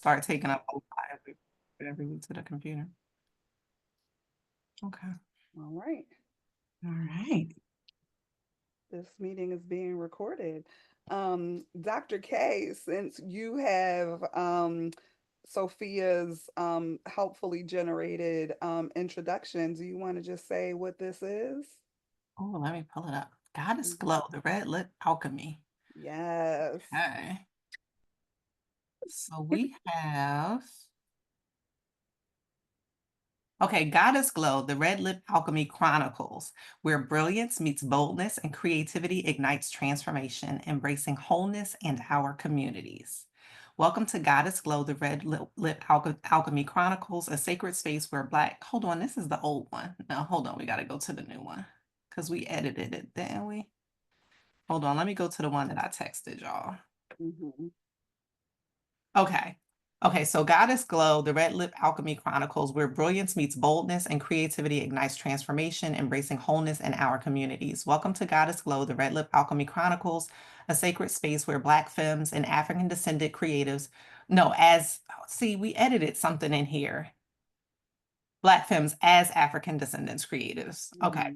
start taking up a lot every week to the computer. Okay. All right. All right. This meeting is being recorded. Dr. K, since you have Sophia's helpfully generated introduction, do you want to just say what this is? Oh, let me pull it up. Goddess Mhm. Glow, the Red Lip Alchemy. Yes. Okay. So we have, okay, Goddess Glow, the Red Lip Alchemy Chronicles, where brilliance meets boldness and creativity ignites transformation, embracing wholeness and our communities. Welcome to Goddess Glow, the Red Lip Alchemy Chronicles, a sacred space where hold on, this is the old one. No, hold on, we got to go to the new one because we edited it, didn't we? Hold on, let me go to the one that I texted y'all. Mm-hmm. Okay. Okay, so Goddess Glow, the Red Lip Alchemy Chronicles, where brilliance meets boldness and creativity ignites transformation, embracing wholeness in our communities. Welcome to Goddess Glow, the Red Lip Alchemy Chronicles, a sacred space where Black femmes and African descended creatives, we edited something in here. Black femmes as African descendants creatives. Okay. Mm-hmm.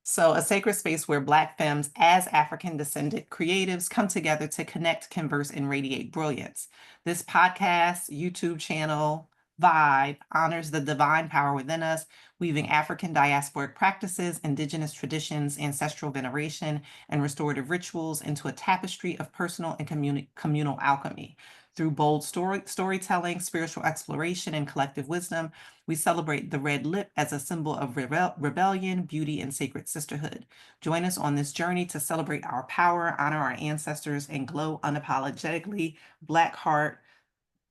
So a sacred space where Black femmes as African descended creatives come together to connect, converse, and radiate brilliance. This podcast, YouTube channel, vibe honors the divine power within us, weaving African diasporic practices, indigenous traditions, ancestral veneration, and restorative rituals into a tapestry of personal and communal alchemy. Through bold storytelling, spiritual exploration, and collective wisdom, we celebrate the red lip as a symbol of rebellion, beauty, and sacred sisterhood. Join us on this journey to celebrate our power, honor our ancestors, and glow unapologetically. Black heart,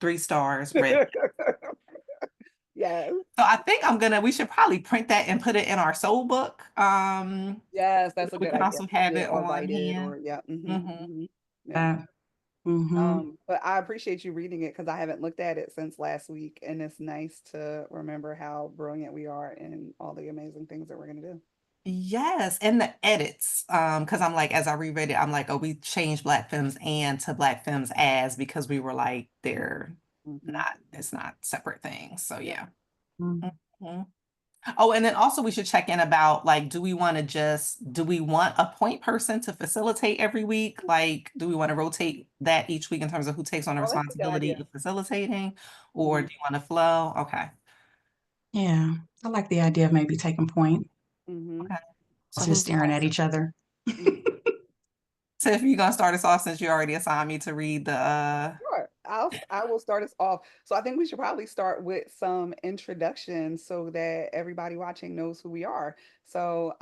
3 stars, red. Yes. So I think we should probably print that and put it in our soul book. Yes, that's a We good can idea. also have Yeah, it or on write it, hand. or yeah. Mhm. Yeah. Mm-hmm. But I appreciate you reading it because I haven't looked at it since last week, and it's nice to remember how brilliant we are and all the amazing things that we're gonna do. Yes, and the edits. Because I'm like, as I reread it, I'm like, oh, we changed Black femmes and to Black femmes as because we were like, Mhm. it's not separate things. So Yep. yeah. Mm-hmm. Mhm. Oh, and then also we should check in about like, do we want a point person to facilitate every week? Like, do we want to rotate that each week in terms of who takes on the Oh, that's a good responsibility idea. of facilitating, or Mhm. do you want to flow? Okay. Yeah, I like the idea of maybe taking point, Mhm. Okay. So just who's staring at each other. Mhm. Tiff, you gonna start us off since you already assigned me to read the Sure. I will start us off. So I think we should probably start with some introductions so that everybody watching knows who we are. So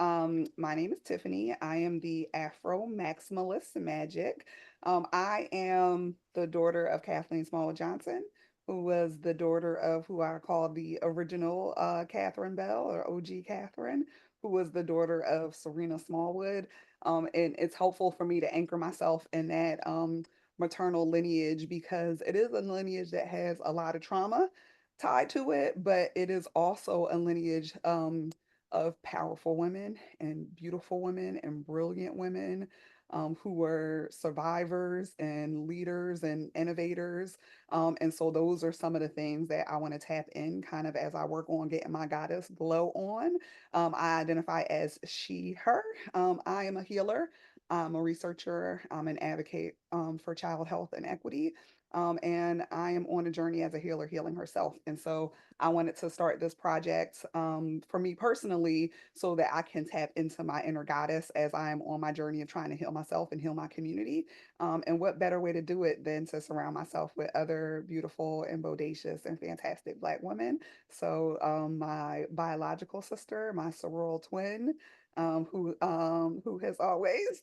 my name is Tiffani. I am the Afromaximalist Magic. I am the daughter of Kathleen Small Johnson, who was the daughter of who I call the original Kathryn Bell, or OG Kathryn, who was the daughter of Serena Smallwood. And it's helpful for me to anchor myself in that maternal lineage because it is a lineage that has a lot of trauma tied to it, but it is also a lineage of powerful women and beautiful women and brilliant women who were survivors and leaders and innovators. And so those are some of the things that I want to tap in kind of as I work on getting my goddess glow on. I identify as she, her. I am a healer. I'm a researcher. I'm an advocate for child health and equity. And I am on a journey as a healer, healing herself. And so I wanted to start this project for me personally so that I can tap into my inner goddess as I am on my journey of trying to heal myself and heal my community. And what better way to do it than to surround myself with other beautiful and bodacious and fantastic Black women? So, my biological sister, my sorority twin, who has always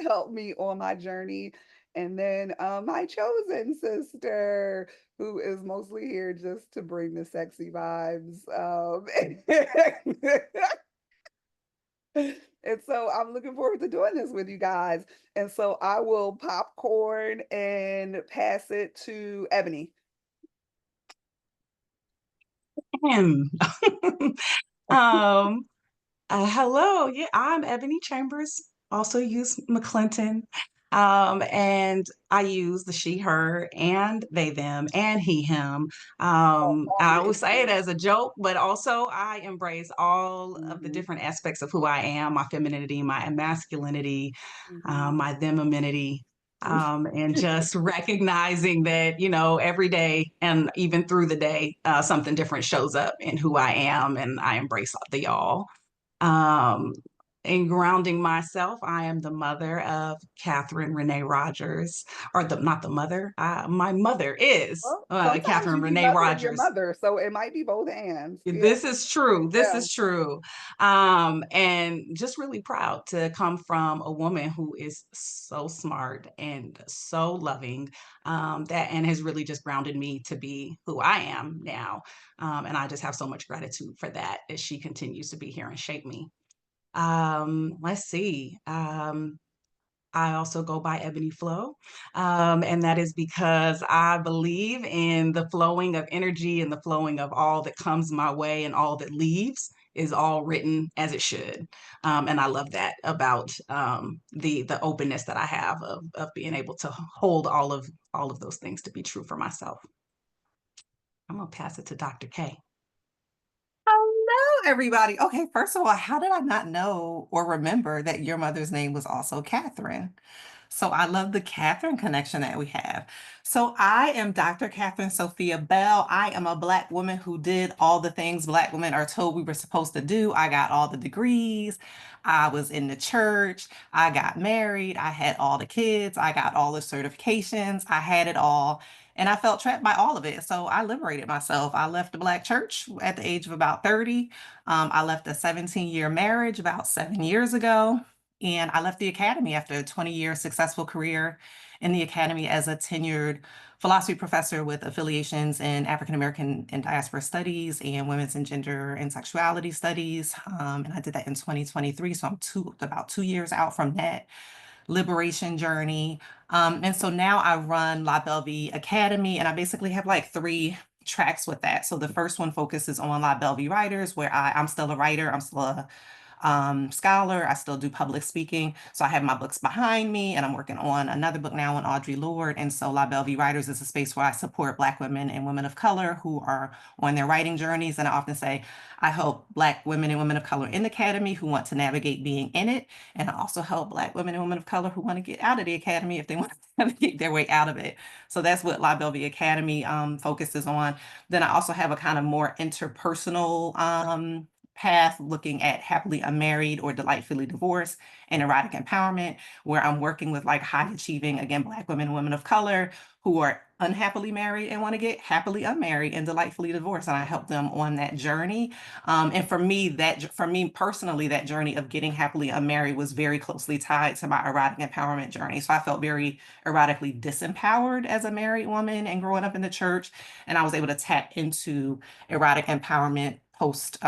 helped me on my journey, and then my chosen sister, who is mostly here just to bring the sexy vibes. And so I'm looking forward to doing this with you guys. And so I will popcorn and pass it to Ebony. Um, um, hello. Yeah, I'm Ebony Chambers, also use McClinton. And I use the she, her, and they, them, and he, him. All I always written say it down. as a joke, but also I embrace all of the Mhm, different aspects of who I am, my femininity, my masculinity, mhm. my themaninity. And just recognizing that, you know, every day and even through the day, something different shows up in who I am, and I embrace the y'all. Um, in grounding myself, I am the mother of Kathryn Renee Rogers, or not the mother. My mother is Well, sometimes Kathryn you be Renee mothering your Rogers. mother, so it might be both hands. Yeah, This is true. This yeah. is true. And just really proud to come from a woman who is so smart and so loving, that and has really just grounded me to be who I am now. And I just have so much gratitude for that as she continues to be here and shape me. Let's see. I also go by Ebony Flow. And that is because I believe in the flowing of energy and the flowing of all that comes my way, and all that leaves is all written as it should. And I love that about the openness that I have of being able to hold all of those things to be true for myself. I'm gonna pass it to Dr. K. Hello, everybody. Okay, first of all, how did I not know or remember that your mother's name was also Kathryn? So I love the Kathryn connection that we have. So I am Dr. Kathryn Sophia Bell. I am a Black woman who did all the things Black women are told we were supposed to do. I got all the degrees. I was in the church. I got married. I had all the kids. I got all the certifications. I had it all. And I felt trapped by all of it. So I liberated myself. I left the Black church at the age of about 30. I left a 17-year marriage about 7 years ago. And I left the academy after a 20-year successful career in the academy as a tenured philosophy professor with affiliations in African American and diaspora studies and women's and gender and sexuality studies. And I did that in 2023. So I'm about 2 years out from that liberation journey. And so now I run La Belle Vie Academy, and I basically have like three tracks with that. So the first one focuses on La Belle Vie writers, where I'm still a writer, I'm still a scholar. I still do public speaking. So I have my books behind me, and I'm working on another book now on Audre Lorde. And so La Belle Vie Writers is a space where I support Black women and women of color who are on their writing journeys. And I often say I help Black women and women of color in the academy who want to navigate being in it. And I also help Black women and women of color who want to get out of the academy if they want to navigate their way out of it. So that's what La Belle Vie Academy focuses on. Then I also have a kind of more interpersonal path looking at happily unmarried or delightfully divorced and erotic empowerment, where I'm working with like high achieving, again, Black women and women of color who are unhappily married and want to get happily unmarried and delightfully divorced. And I help them on that journey. And for me personally, that journey of getting happily unmarried was very closely tied to my erotic empowerment journey. So I felt very erotically disempowered as a married woman and growing up in the church. And I was able to tap into erotic empowerment post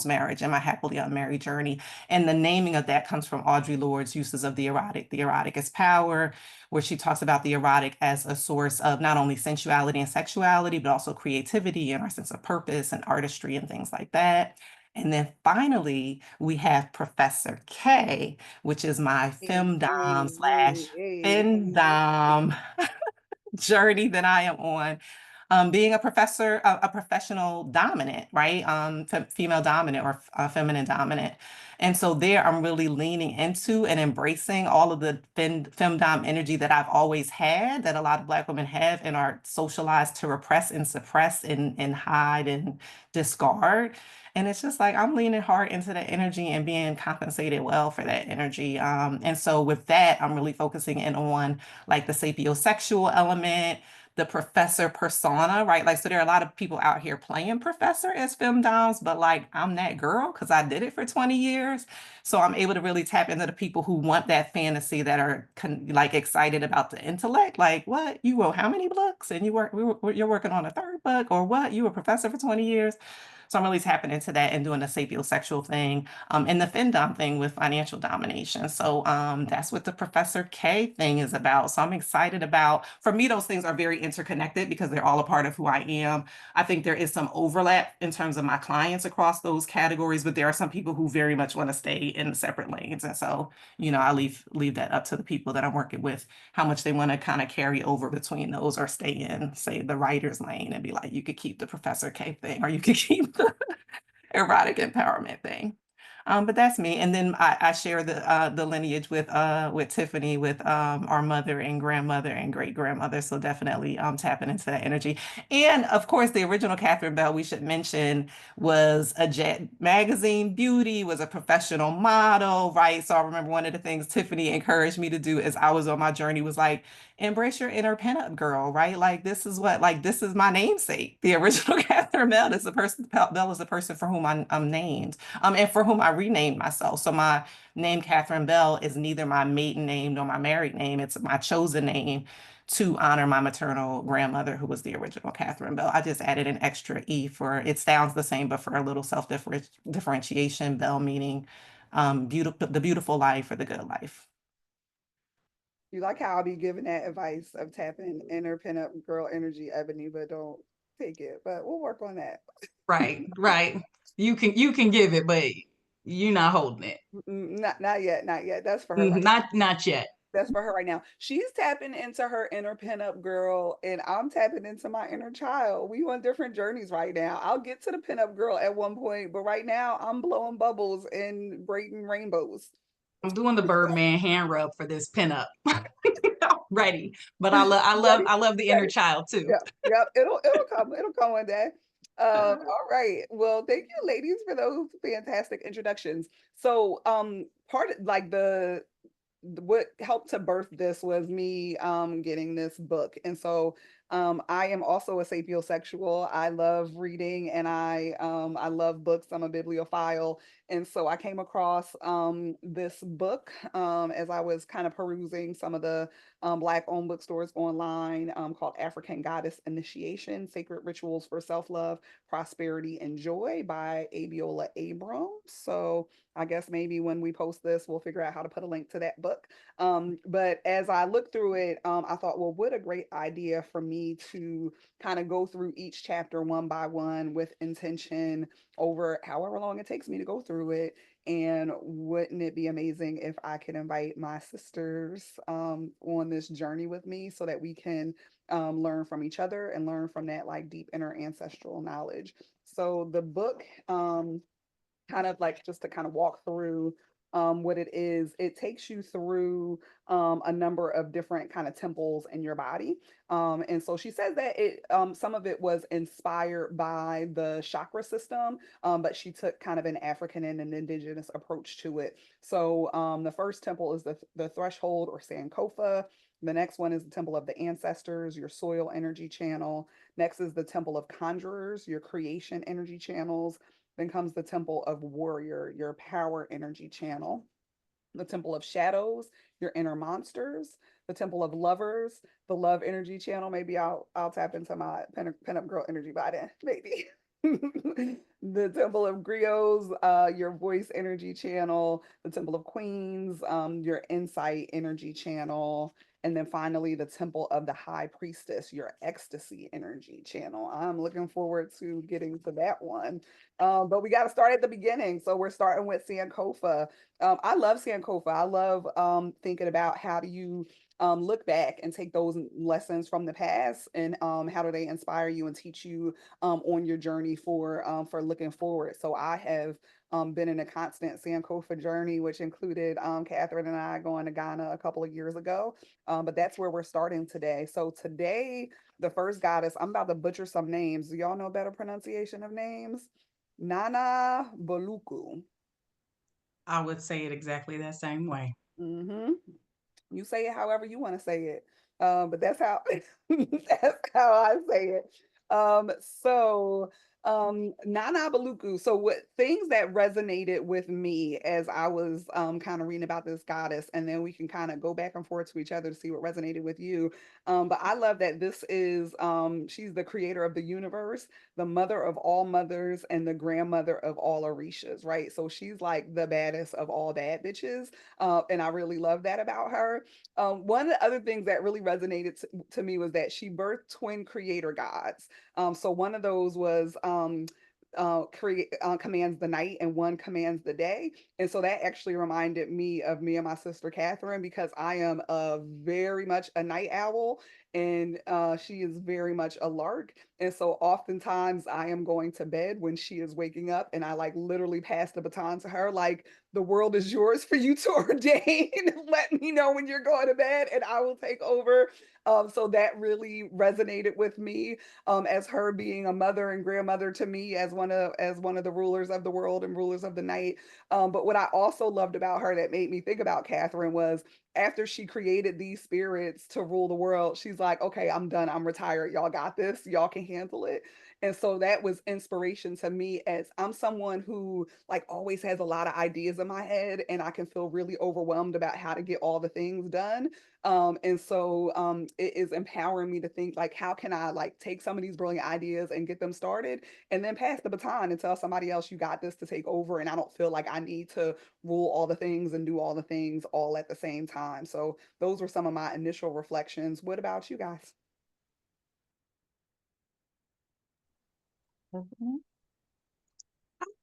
marriage and my happily unmarried journey. And the naming of that comes from Audre Lorde's uses of the erotic. The erotic is power, where she talks about the erotic as a source of not only sensuality and sexuality, but also creativity and our sense of purpose and artistry and things like that. And then finally, we have Professor K, which is my Hey, femdom hey, slash hey, hey. findom journey that I am on. Being a professor, a professional dominant, right? Female dominant or feminine dominant. And so there I'm really leaning into and embracing all of the femdom energy that I've always had, that a lot of Black women have and are socialized to repress and suppress and hide and discard. And it's just like I'm leaning hard into that energy and being compensated well for that energy. And so with that, I'm really focusing in on like the sapiosexual element, the professor persona, right? Like, so there are a lot of people out here playing professor as femdoms, but like I'm that girl because I did it for 20 years. So I'm able to really tap into the people who want that fantasy, that are like excited about the intellect. Like, what? You wrote how many books? And you're working on a third book, or what? You were a professor for 20 years. So I'm really tapping into that and doing the sapiosexual thing, and the FinDom thing with financial domination. So that's what the Professor K thing is about. So I'm excited about, for me, those things are very interconnected because they're all a part of who I am. I think there is some overlap in terms of my clients across those categories, but there are some people who very much want to stay in separate lanes. And so, I leave that up to the people that I'm working with, how much they want to kind of carry over between those or stay in, say, the writer's lane and be like, you could keep the Professor K thing or you could keep the erotic empowerment thing. But that's me. And then I share the lineage with Tiffani, with our mother and grandmother and great grandmother. So definitely tapping into that energy. And of course, the original Kathryn Bell, we should mention, was a Jet magazine beauty, was a professional model, right? So I remember one of the things Tiffani encouraged me to do as I was on my journey was like, embrace your inner pinup girl, right? Like this is my namesake. The original Kathryn Bell is the person. Bell is the person for whom I'm named, and for whom I renamed myself. So my name Kathryn Bell is neither my maiden name nor my married name. It's my chosen name to honor my maternal grandmother, who was the original Kathryn Bell. I just added an extra E for it sounds the same, but for a little differentiation. Bell meaning beautiful, the beautiful life or the good life. You like how I'll be giving that advice of tapping inner pinup girl energy, Ebony, but don't take it. But we'll work on that. Right, right. You can give it, but you're not holding it. Not yet, not yet. That's for her right Not yet. That's for her right now. She's tapping into her inner pinup girl, and I'm tapping into my inner child. We on different journeys right now. I'll get to the pinup girl at one point, but right now I'm blowing bubbles and braiding rainbows. I'm doing the Birdman hand rub for this pinup. Ready. But Ready? I love the inner Ready? child too. Yep, yep. It'll come one day. All right. Well, thank you, ladies, for those fantastic introductions. So, part of like what helped to birth this was me getting this book. And so I am also a sapiosexual. I love reading and I love books. I'm a bibliophile. And so I came across this book as I was kind of perusing some of the Black owned bookstores online, called African Goddess Initiation: Sacred Rituals for Self-Love, Prosperity, and Joy by Abiloa Abrams. So I guess maybe when we post this, we'll figure out how to put a link to that book. But as I looked through it, I thought, well, what a great idea for me to kind of go through each chapter one by one with intention over however long it takes me to go through it. And wouldn't it be amazing if I could invite my sisters on this journey with me so that we can learn from each other and learn from that like deep inner ancestral knowledge. So the book, kind of like just to kind of walk through what it is, it takes you through a number of different kind of temples in your body. And so she says that some of it was inspired by the chakra system, but she took kind of an African and an indigenous approach to it. So the first temple is the threshold or Sankofa. The next one is the temple of the ancestors, your soil energy channel. Next is the temple of conjurers, your creation energy channels. Then comes the temple of warrior, your power energy channel. The temple of shadows, your inner monsters. The temple of lovers, the love energy channel. Maybe I'll tap into my pinup girl energy by then, maybe. The temple of griots, your voice energy channel. The temple of queens, your insight energy channel. And then finally, the temple of the high priestess, your ecstasy energy channel. I'm looking forward to getting to that one. But we got to start at the beginning. So we're starting with Sankofa. I love Sankofa. I love thinking about how do you look back and take those lessons from the past and how do they inspire you and teach you on your journey for looking forward. So I have been in a constant Sankofa journey, which included Kathryn and I going to Ghana a couple of years ago. But that's where we're starting today. So today, the first goddess, I'm about to butcher some names. Do y'all know better pronunciation of names? Nana Buluku. I would say it exactly that same way. Mm-hmm. You say it however you want to say it. But that's how that's how I say it. So Nana Buluku. So what things that resonated with me as I was kind of reading about this goddess, and then we can kind of go back and forth to each other to see what resonated with you. But I love that this is she's the creator of the universe, the mother of all mothers, and the grandmother of all Orishas, right? So she's like the baddest of all bad bitches. And I really love that about her. One of the other things that really resonated to me was that she birthed twin creator gods. So one of those was create commands the night and one commands the day. And so that actually reminded me of me and my sister Kathryn, because I am a very much a night owl, and she is very much a lark. And so oftentimes I am going to bed when she is waking up, and I like literally pass the baton to her, like, the world is yours for you to ordain. Let me know when you're going to bed and I will take over. So that really resonated with me, as her being a mother and grandmother to me, as one of the rulers of the world and rulers of the night. But what I also loved about her that made me think about Kathryn was, after she created these spirits to rule the world, she's like, okay, I'm done. I'm retired. Y'all got this. Y'all can handle it. And so that was inspiration to me, as I'm someone who like always has a lot of ideas in my head, and I can feel really overwhelmed about how to get all the things done. And so it is empowering me to think, like, how can I like take some of these brilliant ideas and get them started, and then pass the baton and tell somebody else, you got this, to take over, and I don't feel like I need to rule all the things and do all the things all at the same time. So those were some of my initial reflections. What about you guys? Mhm.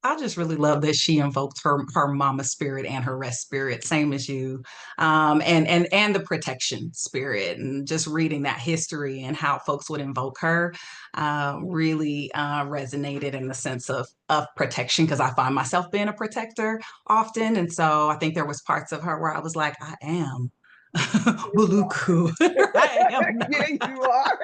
I just really love that she invoked her mama spirit and her rest spirit, same as you, and the protection spirit, and just reading that history and how folks would invoke her, really resonated in the sense of protection, because I find myself being a protector often, and so I think there was parts of her where I was like, I am Buluku, I am. Yeah, you are.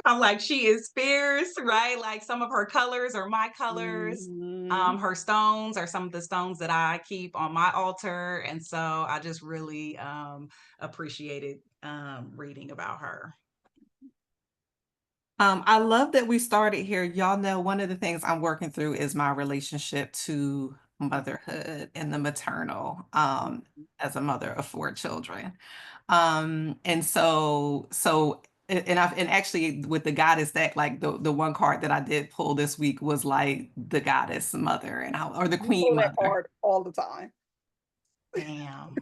I'm like, she is fierce, right? Like some of her colors are my colors. Mhm. Her stones are some of the stones that I keep on my altar. And so I just really appreciated reading about her. I love that we started here. Y'all know one of the things I'm working through is my relationship to motherhood and the maternal, as a mother of four children. And actually with the goddess deck, like the one card that I did pull this week was like the goddess mother, or the You queen pull that mother. card all the time. Damn.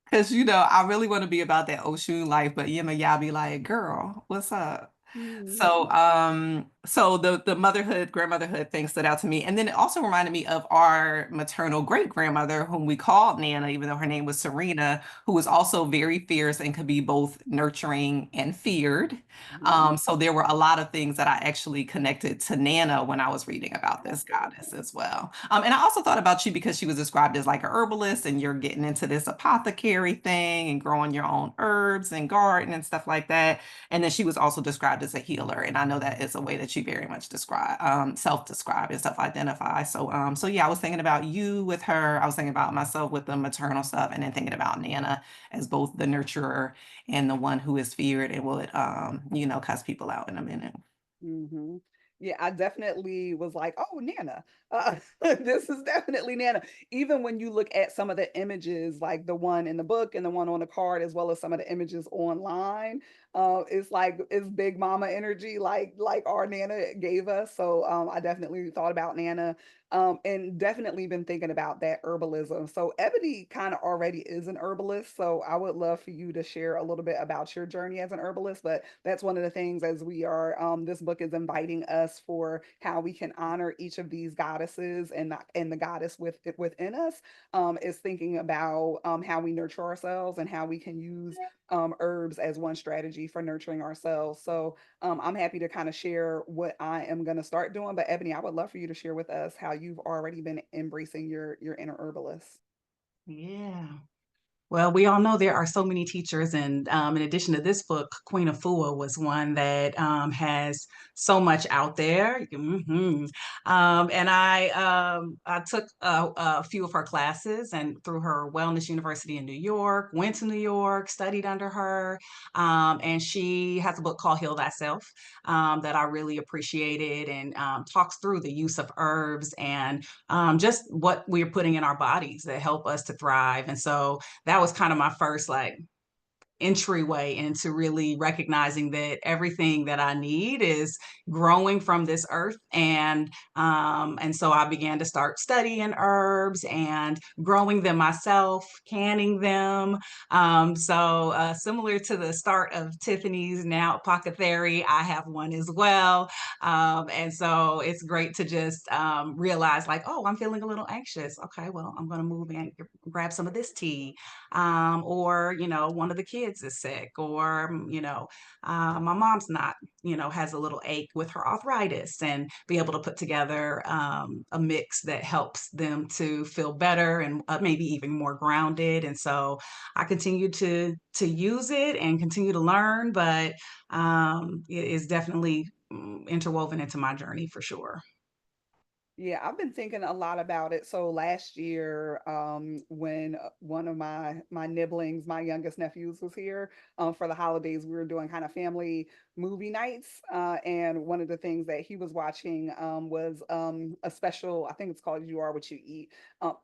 Because I really want to be about that Oshun life, but Yima Yah be like, girl, what's up? Mhm. So the motherhood, grandmotherhood thing stood out to me. And then it also reminded me of our maternal great grandmother, whom we called Nana, even though her name was Serena, who was also very fierce and could be both nurturing and feared. Mhm. So there were a lot of things that I actually connected to Nana when I was reading about this goddess as well. And I also thought about you because she was described as like a herbalist, and you're getting into this apothecary thing and growing your own herbs and garden and stuff like that. And then she was also described as a healer. And I know that is a way that you very much describe, self-describe and self-identify. So yeah, I was thinking about you with her. I was thinking about myself with the maternal stuff, and then thinking about Nana as both the nurturer and the one who is feared and would, cuss people out in a minute. Mhm. Yeah, I definitely was like, "Oh, Nana. This is definitely Nana." Even when you look at some of the images, like the one in the book and the one on the card, as well as some of the images online, it's like it's Big Mama energy, like our Nana gave us. So I definitely thought about Nana, and definitely been thinking about that herbalism. So Ebony kind of already is an herbalist, so I would love for you to share a little bit about your journey as an herbalist. But that's one of the things, as we are, this book is inviting us for how we can honor each of these goddesses, and the goddess within us, is thinking about how we nurture ourselves and how we can use herbs as one strategy for nurturing ourselves. So I'm happy to kind of share what I am going to start doing. But Ebony, I would love for you to share with us how you've already been embracing your inner herbalist. Yeah. Well, we all know there are so many teachers, and in addition to this book, Queen of Afua was one that has so much out there. And I took a few of her classes, and through her Wellness University in New York, went to New York, studied under her, and she has a book called Heal Thyself that I really appreciated, and talks through the use of herbs and just what we're putting in our bodies that help us to thrive. And so that was kind of my first like entryway into really recognizing that everything that I need is growing from this earth. And so I began to start studying herbs and growing them myself, canning them. Similar to the start of Tiffani's now apothecary, I have one as well. And so it's great to just realize like, oh, I'm feeling a little anxious. Okay, well, I'm going to move and grab some of this tea. Or one of the kids is sick, or my mom's not, has a little ache with her arthritis, and be able to put together a mix that helps them to feel better and maybe even more grounded. And so I continue to use it and continue to learn, but it is definitely interwoven into my journey for sure. Yeah, I've been thinking a lot about it. So last year, when one of my nibblings, my youngest nephews, was here for the holidays, we were doing kind of family movie nights, and one of the things that he was watching was a special. I think it's called "You Are What You Eat."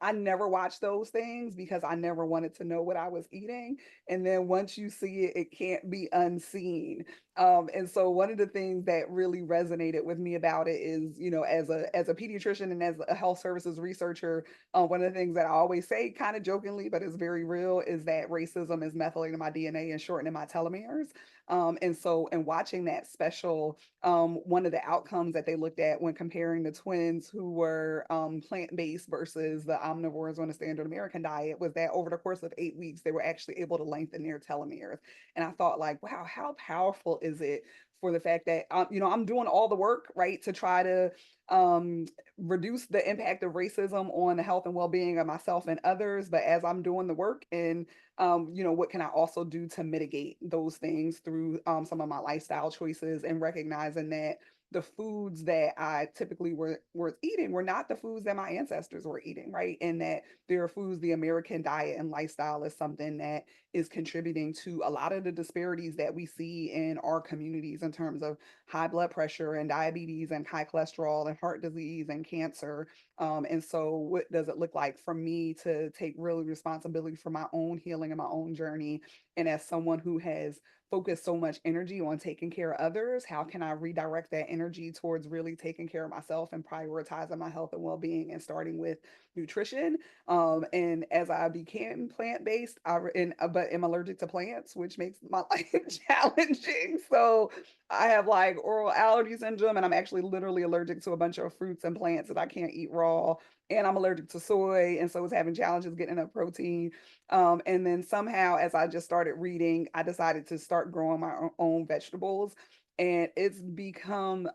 I never watched those things because I never wanted to know what I was eating, and then once you see it, it can't be unseen. And so one of the things that really resonated with me about it is, as a pediatrician and as a health services researcher, one of the things that I always say, kind of jokingly, but it's very real, is that racism is methylating my DNA and shortening my telomeres. And so, in watching that special, one of the outcomes that they looked at when comparing the twins who were plant-based versus the omnivores on the standard American diet was that over the course of 8 weeks, they were actually able to lengthen their telomeres. And I thought, like, wow, how powerful is it for the fact that I'm doing all the work, right, to try to um, reduce the impact of racism on the health and well-being of myself and others. But as I'm doing the work, and what can I also do to mitigate those things through some of my lifestyle choices, and recognizing that the foods that I typically were eating were not the foods that my ancestors were eating, right? And that there are foods, the American diet and lifestyle is something that is contributing to a lot of the disparities that we see in our communities in terms of high blood pressure and diabetes and high cholesterol and heart disease and cancer. And so, what does it look like for me to take real responsibility for my own healing and my own journey? And as someone who has focused so much energy on taking care of others, how can I redirect that energy towards really taking care of myself and prioritizing my health and well being, and starting with nutrition? And as I became plant based, but am allergic to plants, which makes my life challenging. So I have like oral allergy syndrome, and I'm actually literally allergic to a bunch of fruits and plants that I can't eat raw. And I'm allergic to soy, and so it's having challenges getting enough protein. And then somehow, as I just started reading, I decided to start growing my own vegetables. And it's been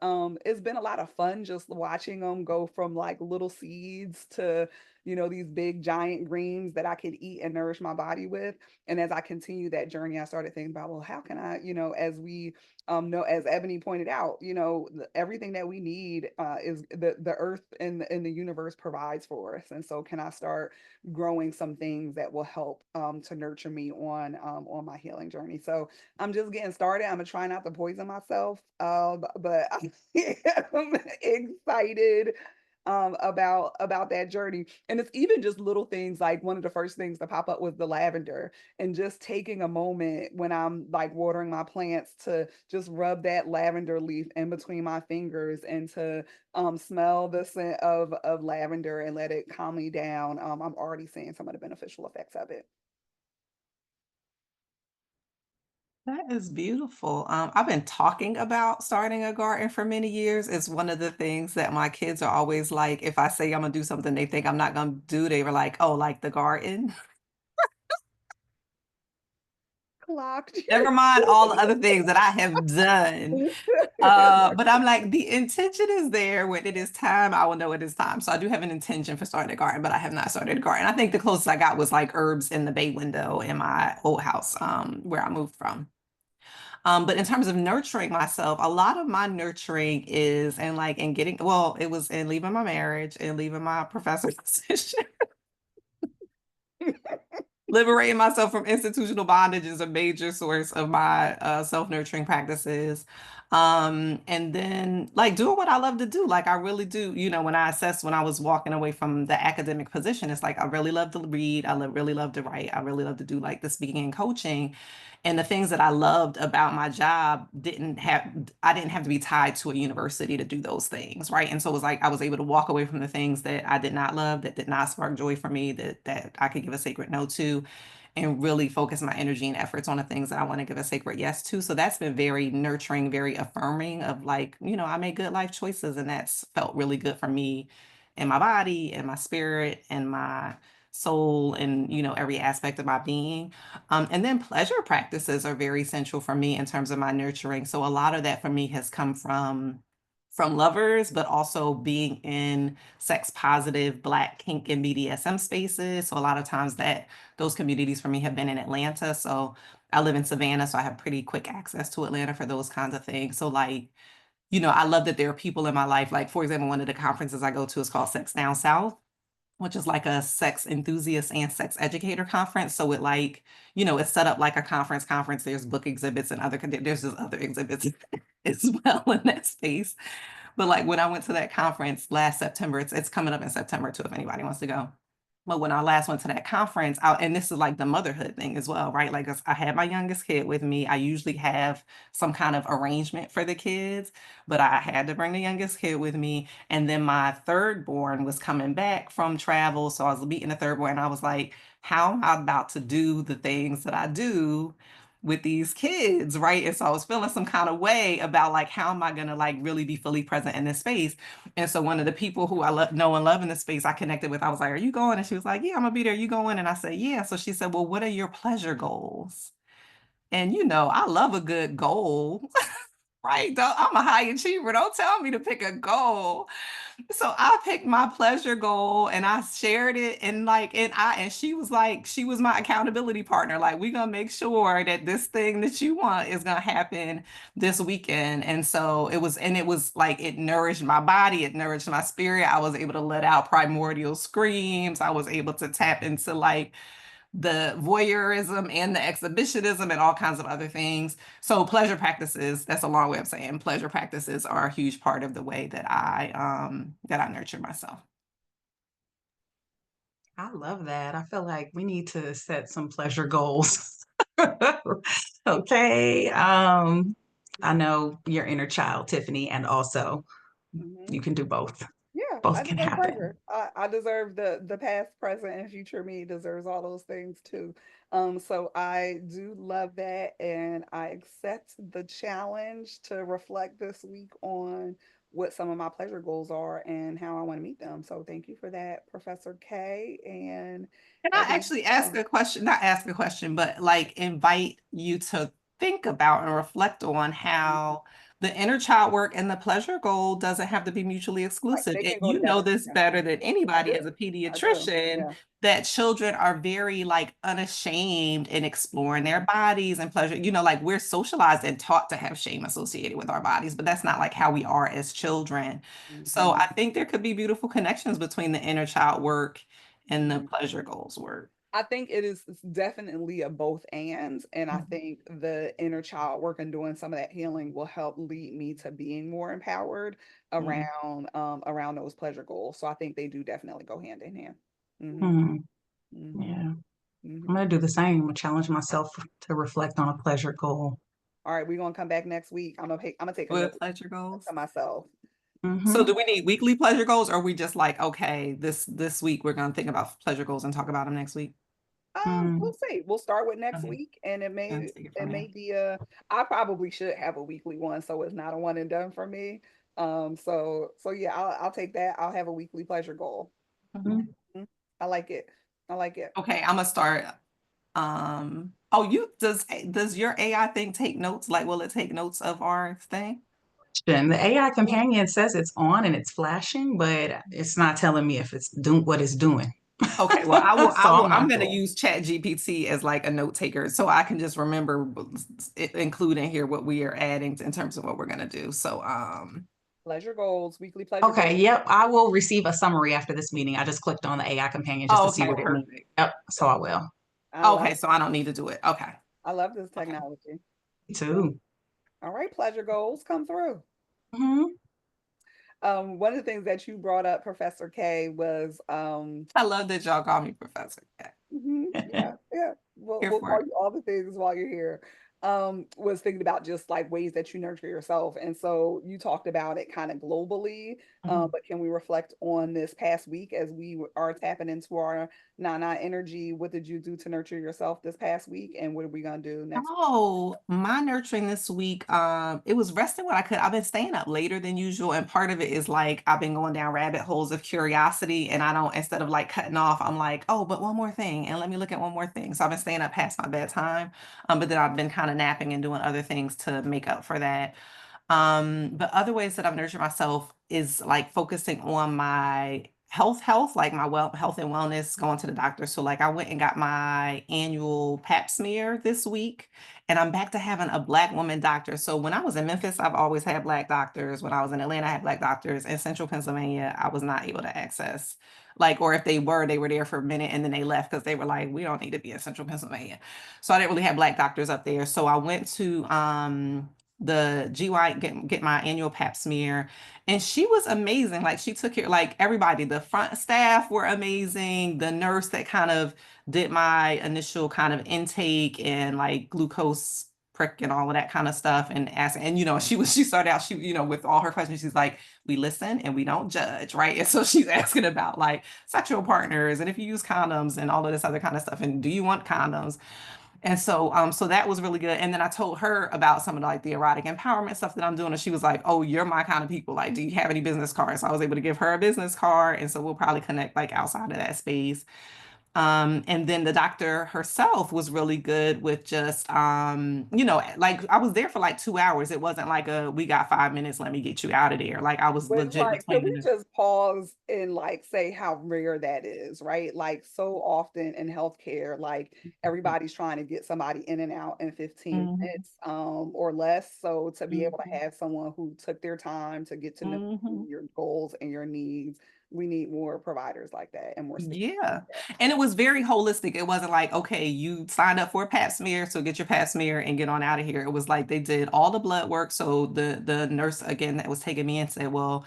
a lot of fun just watching them go from like little seeds to, these big giant greens that I could eat and nourish my body with. And as I continue that journey, I started thinking about, well, how can I, as we know, as Ebony pointed out, everything that we need is the earth and the universe provides for us. And so can I start growing some things that will help to nurture me on my healing journey? So I'm just getting started. I'm gonna try not to poison myself, but I am excited about that journey. And it's even just little things, like one of the first things to pop up was the lavender, and just taking a moment when I'm like watering my plants to just rub that lavender leaf in between my fingers, and to smell the scent of lavender and let it calm me down. I'm already seeing some of the beneficial effects of it. That is beautiful. I've been talking about starting a garden for many years. It's one of the things that my kids are always like, if I say I'm gonna do something they think I'm not gonna do, they were like, oh, like the garden. blocked you. Never mind all the other things that I have done. But I'm like, the intention is there. When it is time, I will know it is time. So I do have an intention for starting a garden, but I have not started a garden. I think the closest I got was like herbs in the bay window in my old house, where I moved from. But in terms of nurturing myself, a lot of my nurturing is and like in getting, well, it was in leaving my marriage and leaving my professor's position. Liberating myself from institutional bondage is a major source of my self-nurturing practices. And then like doing what I love to do. Like I really do, when I assessed when I was walking away from the academic position, it's like I really love to read, really love to write, I really love to do like the speaking and coaching. And the things that I loved about my job I didn't have to be tied to a university to do those things, right? And so it was like I was able to walk away from the things that I did not love, that did not spark joy for me, that I could give a sacred no to, and really focus my energy and efforts on the things that I want to give a sacred yes to. So that's been very nurturing, very affirming of like, I made good life choices, and that's felt really good for me and my body and my spirit and my soul and, every aspect of my being. And then pleasure practices are very central for me in terms of my nurturing. So a lot of that for me has come from lovers, but also being in sex positive Black kink and BDSM spaces. So a lot of times those communities for me have been in Atlanta. So I live in Savannah, so I have pretty quick access to Atlanta for those kinds of things. So like, I love that there are people in my life. Like, for example, one of the conferences I go to is called Sex Down South, which is like a sex enthusiast and sex educator conference. So it like, it's set up like a conference. There's book exhibits and there's just other exhibits as well in that space. But like when I went to that conference last September, it's coming up in September too, if anybody wants to go. But when I last went to that conference, and this is like the motherhood thing as well, right? Like I had my youngest kid with me. I usually have some kind of arrangement for the kids, but I had to bring the youngest kid with me. And then my third born was coming back from travel. So I was meeting the third born, and I was like, how am I about to do the things that I do with these kids, right? And so I was feeling some kind of way about like, how am I going to like really be fully present in this space? And so one of the people who I know and love in the space I connected with, I was like, are you going? And she was like, yeah, I'm gonna be there. You going? And I said, yeah. So she said, well, what are your pleasure goals? And I love a good goal, right? I'm a high achiever. Don't tell me to pick a goal. So I picked my pleasure goal and I shared it, and she was my accountability partner. Like, we're gonna make sure that this thing that you want is gonna happen this weekend. And so it was like it nourished my body, it nourished my spirit. I was able to let out primordial screams. I was able to tap into like the voyeurism and the exhibitionism and all kinds of other things. So pleasure practices, that's a long way of saying pleasure practices are a huge part of the way that I nurture myself. I love that. I feel like we need to set some pleasure goals. Okay. I know your inner child, Tiffani, and also Mhm. you can do both. Yeah, I Both can deserve happen. pleasure. I deserve the past, present, and future me deserves all those things too. So I do love that, and I accept the challenge to reflect this week on what some of my pleasure goals are and how I want to meet them. So thank you for that, Professor K and Can I Ebony. actually ask a question? Not ask a question, but like invite you to think about and reflect on how the inner child work and the pleasure goal doesn't have to be mutually Right, exclusive. they And can go you know together. this Yeah, better than I anybody as do. a I do. pediatrician, Yeah. that children are very like unashamed in exploring their Mhm. bodies and pleasure. Like we're socialized and taught to have shame associated with our bodies, but that's not like how we are as children. So Mhm. I think there could be beautiful connections between the inner child work and the Mhm. pleasure goals work. I think it's definitely a both ands, and I Mhm. think the inner child work and doing some of that healing will help lead me to being more empowered Mhm. around those pleasure goals. So I think they do definitely go hand in hand. Hmm. Hmm. Hmm. Yeah. I'm Hmm. going to do the same. I'm going to challenge myself to reflect on a pleasure goal. All right, we're gonna come back next week. I'm gonna take a With note pleasure goals. to myself. So Hmm. do we need weekly pleasure goals, or are we just like, okay, this week we're gonna think about pleasure goals and talk about them next week? We'll Mm. see. We'll start with next Okay. week, and And take it it from may there. be a. I probably should have a weekly one, so it's not a one and done for me. So yeah, I'll take that. I'll have a weekly pleasure goal. Mhm. Mm. Mhm. I like it. I like it. Okay, I'm gonna start. Oh, does your AI thing take notes? Like, will it take notes of our thing? And the AI companion says it's on and it's flashing, but it's not telling me if it's doing what it's doing. Okay, well, So I'm I'm not going to sure. use Chat GPT as like a note taker so I can just remember include in here what we are adding in terms of what we're going to do. So, Pleasure goals, weekly pleasure Okay, goals. yep. I will receive a summary after this meeting. I just clicked on the AI companion just oh, to see okay, what it means. perfect. Yep, so I will. I love Okay, so I don't need to do it. Okay. I love this Okay. technology. Me too. All right, pleasure goals, come through. Mhm. One of the things that you brought up, Professor K, was I love that y'all call me Professor Cat. yeah, yeah. We'll Here we'll for call it. you all the things while you're here. Was thinking about just like ways that you nurture yourself. And so you talked about it kind of globally, Mhm. but can we reflect on this past week as we are tapping into our Nana energy? What did you do to nurture yourself this past week? And what are we gonna do next? Oh, my nurturing this week, it was resting when I could. I've been staying up later than usual, and part of it is like I've been going down rabbit holes of curiosity, and I don't, instead of like cutting off, I'm like, oh, but one more thing, and let me look at one more thing. So I've been staying up past my bedtime, but then I've been kind of napping and doing other things to make up for that. But other ways that I've nurtured myself is like focusing on my health, like my health and wellness, going to the doctor. So like I went and got my annual pap smear this week, and I'm back to having a Black woman doctor. So when I was in Memphis, I've always had Black doctors. When I was in Atlanta, I had Black doctors. In Central Pennsylvania, I was not able to access. Like, or if they were there for a minute and then they left because they were like, we don't need to be in Central Pennsylvania. So I didn't really have Black doctors up there. So I went to the GY get my annual pap smear, and she was amazing. Like she took care, like everybody, the front staff were amazing. The nurse that kind of did my initial kind of intake and like glucose prick and all of that kind of stuff and ask, and she started out, with all her questions, she's like, we listen and we don't judge, right? And so she's asking about like sexual partners and if you use condoms and all of this other kind of stuff, and do you want condoms? And so that was really good. And then I told her about some of like the erotic empowerment stuff that I'm doing. And she was like, oh, you're my kind of people. Like, do you have any business cards? So I was able to give her a business card. And so we'll probably connect like outside of that space. And then the doctor herself was really good with just, like I was there for like 2 hours. It wasn't like we got 5 minutes, let me get you out of there. Like I was But legit like, can we explaining it. just pause and like say how rare that is, right? Like so often in healthcare, like everybody's trying to get somebody in and out in 15 Mhm, minutes or less. So to be able to mhm, have someone who took their time to get to know mhm. your goals and your needs, we need more providers like that and more spaces like Yeah. that. And it was very holistic. It wasn't like, okay, you signed up for a pap smear, so get your pap smear and get on out of here. It was like they did all the blood work. So the nurse again that was taking me in said, well,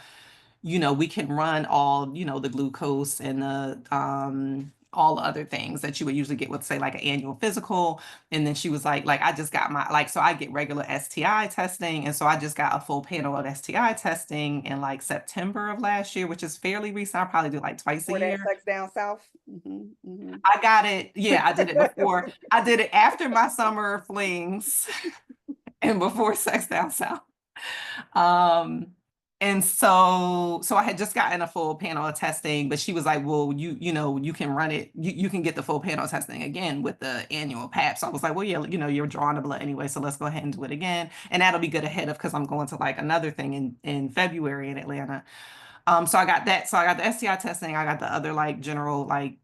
we can run all, the glucose and the all the other things that you would usually get with, say, like an annual physical. And then she was like, I just got my, like, so I get regular STI testing. And so I just got a full panel of STI testing in like September of last year, which is fairly recent. I probably do like twice a For that year. sex down south. Hmm. I got it. Yeah, I did it before. I did it after my summer flings and before sex down south. Um, and so I had just gotten a full panel of testing, but she was like, well, you can run it, you can get the full panel of testing again with the annual pap. So I was like, well, yeah, you're drawing the blood anyway, so let's go ahead and do it again. And that'll be good ahead of because I'm going to like another thing in February in Atlanta. So I got that. So I got the STI testing. I got the other like general, like,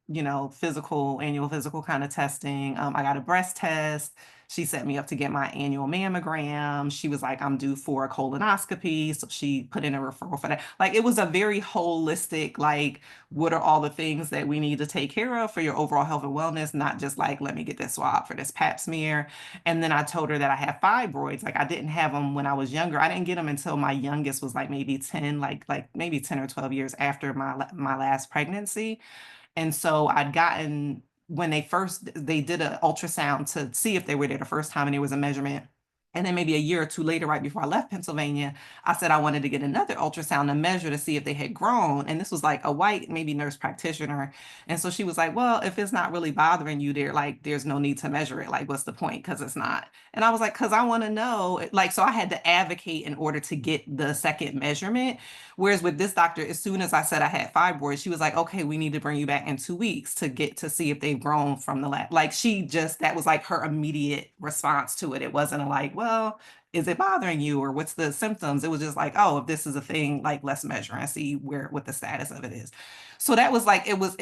physical, annual physical kind of testing. I got a breast test. She set me up to get my annual mammogram. She was like, I'm due for a colonoscopy. So she put in a referral for that. Like it was a very holistic, like, what are all the things that we need to take care of for your overall health and wellness? Not just like, let me get this swab for this pap smear. And then I told her that I have fibroids. Like I didn't have them when I was younger. I didn't get them until my youngest was like maybe 10, like maybe 10 or 12 years after my last pregnancy. And so I'd gotten when they did an ultrasound to see if they were there the first time, and there was a measurement And then maybe a year or two later, right before I left Pennsylvania, I said I wanted to get another ultrasound to measure to see if they had grown. And this was like a white, maybe nurse practitioner. And so she was like, well, if it's not really bothering you, there's no need to measure it. Like, what's the point? Because it's not. And I was like, because I want to know. Like, so I had to advocate in order to get the second measurement. Whereas with this doctor, as soon as I said I had fibroids, she was like, okay, we need to bring you back in 2 weeks to get to see if they've grown from the lab. Like, that was like her immediate response to it. It wasn't like, well, is it bothering you or what's the symptoms? It was just like, oh, if this is a thing, like let's measure and see what the status of it is. So that was like, it was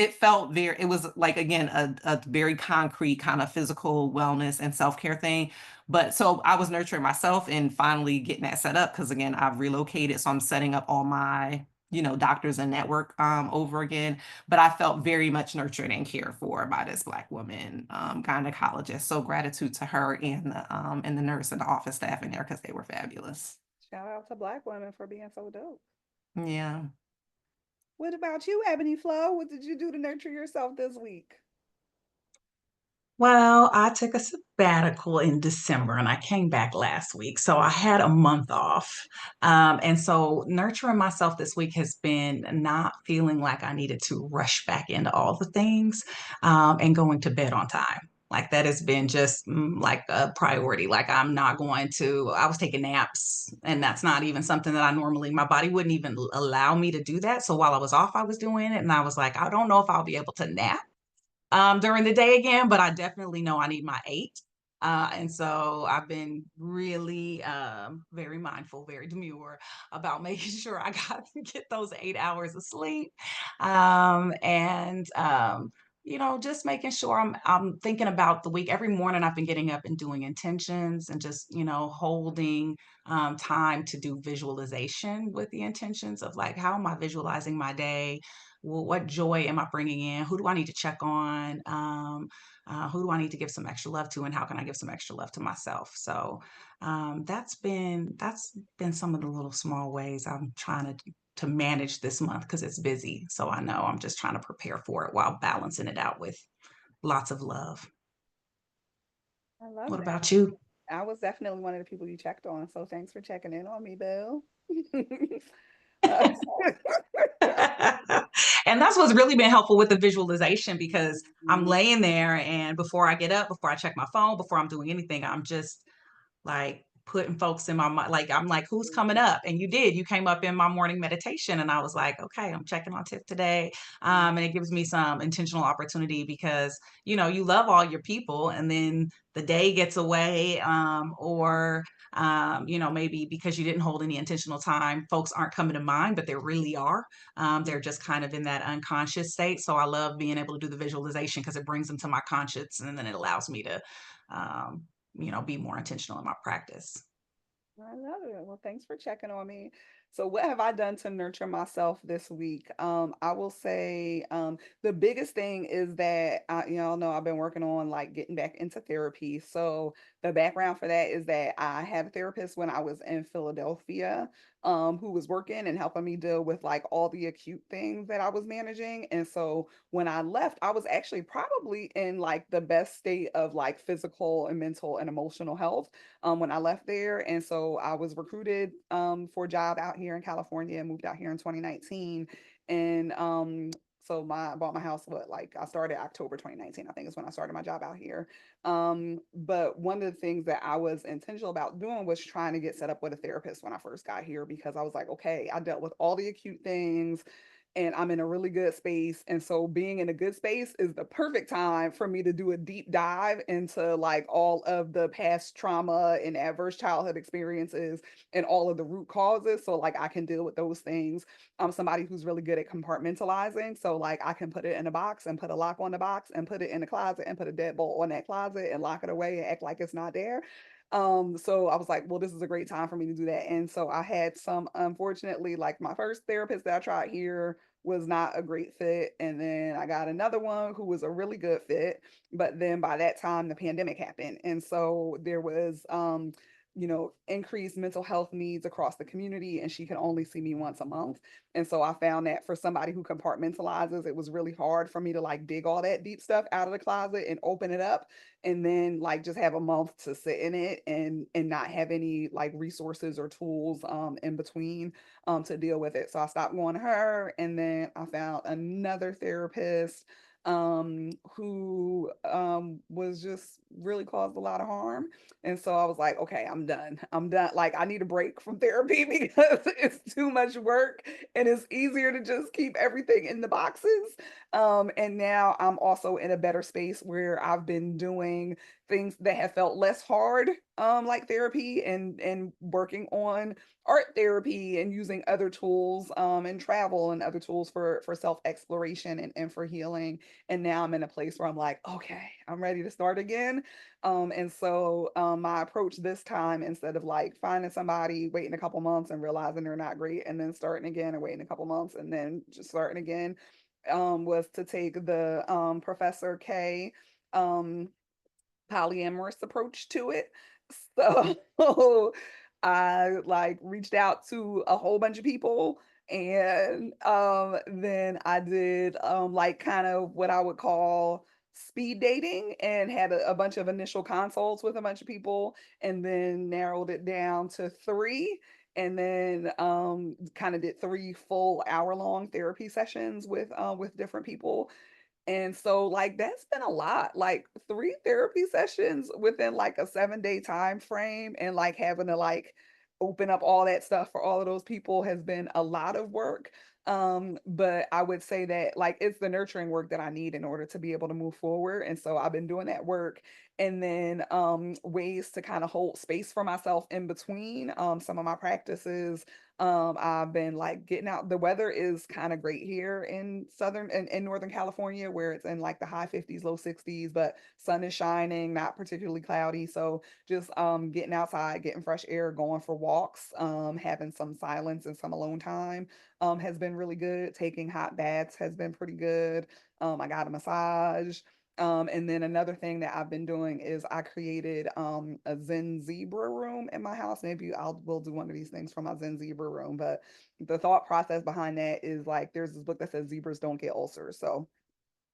like, again, a very concrete kind of physical wellness and self-care thing. But so I was nurturing myself and finally getting that set up because again, I've relocated. So I'm setting up all my, doctors and network over again. But I felt very much nurtured and cared for by this Black woman gynecologist. So gratitude to her and the nurse and the office staff in there because they were fabulous. Shout out to Black women for being so dope. Yeah. What about you, Ebony Flo? What did you do to nurture yourself this week? Well, I took a sabbatical in December and I came back last week. So I had a month off. And so nurturing myself this week has been not feeling like I needed to rush back into all the things and going to bed on time. Like that has been just like a priority. Like I was taking naps and that's not even something that my body wouldn't even allow me to do that. So while I was off, I was doing it. And I was like, I don't know if I'll be able to nap during the day again, but I definitely know I need my 8. And so I've been really very mindful, very demure about making sure I got to get those 8 hours of sleep. And just making sure I'm thinking about the week. Every morning I've been getting up and doing intentions and just, holding time to do visualization with the intentions of like, how am I visualizing my day? Well, what joy am I bringing in? Who do I need to check on? Who do I need to give some extra love to, and how can I give some extra love to myself? So that's been some of the little small ways I'm trying to manage this month because it's busy. So I know I'm just trying to prepare for it while balancing it out with lots of love. I love What that. about you? I was definitely one of the people you checked on. So thanks for checking in on me, Bill. And that's what's really been helpful with the visualization because I'm laying there and before I get up, before I check my phone, before I'm doing anything, I'm just like putting folks in my mind. Like, I'm like, who's coming up? And you came up in my morning meditation. And I was like, okay, I'm checking on Tiff today. And it gives me some intentional opportunity because, you love all your people and then the day gets away maybe because you didn't hold any intentional time, folks aren't coming to mind, but they really are. They're just kind of in that unconscious state. So I love being able to do the visualization because it brings them to my conscious and then it allows me to be more intentional in my practice. I love it. Well, thanks for checking on me. So, what have I done to nurture myself this week? I will say the biggest thing is that y'all know I've been working on like getting back into therapy. So, the background for that is that I had a therapist when I was in Philadelphia, who was working and helping me deal with like all the acute things that I was managing. And so, when I left, I was actually probably in like the best state of like physical and mental and emotional health when I left there. And so I was recruited for a job out here in California and moved out here in 2019. And so I bought my house, I started October 2019, I think is when I started my job out here. But one of the things that I was intentional about doing was trying to get set up with a therapist when I first got here because I was like, okay, I dealt with all the acute things and I'm in a really good space. And so being in a good space is the perfect time for me to do a deep dive into like all of the past trauma and adverse childhood experiences and all of the root causes. So like I can deal with those things. I'm somebody who's really good at compartmentalizing. So like I can put it in a box and put a lock on the box and put it in the closet and put a deadbolt on that closet and lock it away and act like it's not there. So I was like, well, this is a great time for me to do that. And so I had some, unfortunately, like my first therapist that I tried here was not a great fit. And then I got another one who was a really good fit. But then by that time, the pandemic happened. And so there was increased mental health needs across the community, and she can only see me once a month. And so I found that for somebody who compartmentalizes, it was really hard for me to like dig all that deep stuff out of the closet and open it up, and then like just have a month to sit in it and not have any like resources or tools in between to deal with it. So I stopped going to her, and then I found another therapist who was just really caused a lot of harm. And so I was like, okay, I'm done. I'm done. Like, I need a break from therapy because it's too much work, and it's easier to just keep everything in the boxes. And now I'm also in a better space where I've been doing things that have felt less hard, like therapy, and working on art therapy and using other tools, and travel and other tools for self-exploration and for healing. And now I'm in a place where I'm like, okay, I'm ready to start again. And so my approach this time, instead of like finding somebody, waiting a couple months and realizing they're not great, and then starting again and waiting a couple months and then just starting again, was to take the Professor K um, polyamorous approach to it. So I like reached out to a whole bunch of people, and then I did like kind of what I would call speed dating, and had a bunch of initial consults with a bunch of people, and then narrowed it down to three, and then kind of did three full hour-long therapy sessions with different people. And so like that's been a lot. Like three therapy sessions within like a 7-day time frame, and like having to like open up all that stuff for all of those people has been a lot of work. But I would say that like it's the nurturing work that I need in order to be able to move forward. And so I've been doing that work, and then ways to kind of hold space for myself in between some of my practices. I've been like getting out. The weather is kind of great here in Southern and in Northern California, where it's in like the high 50s, low 60s, but sun is shining, not particularly cloudy. So just getting outside, getting fresh air, going for walks, having some silence and some alone time has been really good. Taking hot baths has been pretty good. I got a massage. And then another thing that I've been doing is I created a Zen zebra room in my house. Maybe we'll do one of these things from my Zen zebra room. But the thought process behind that is like there's this book that says zebras don't get ulcers. So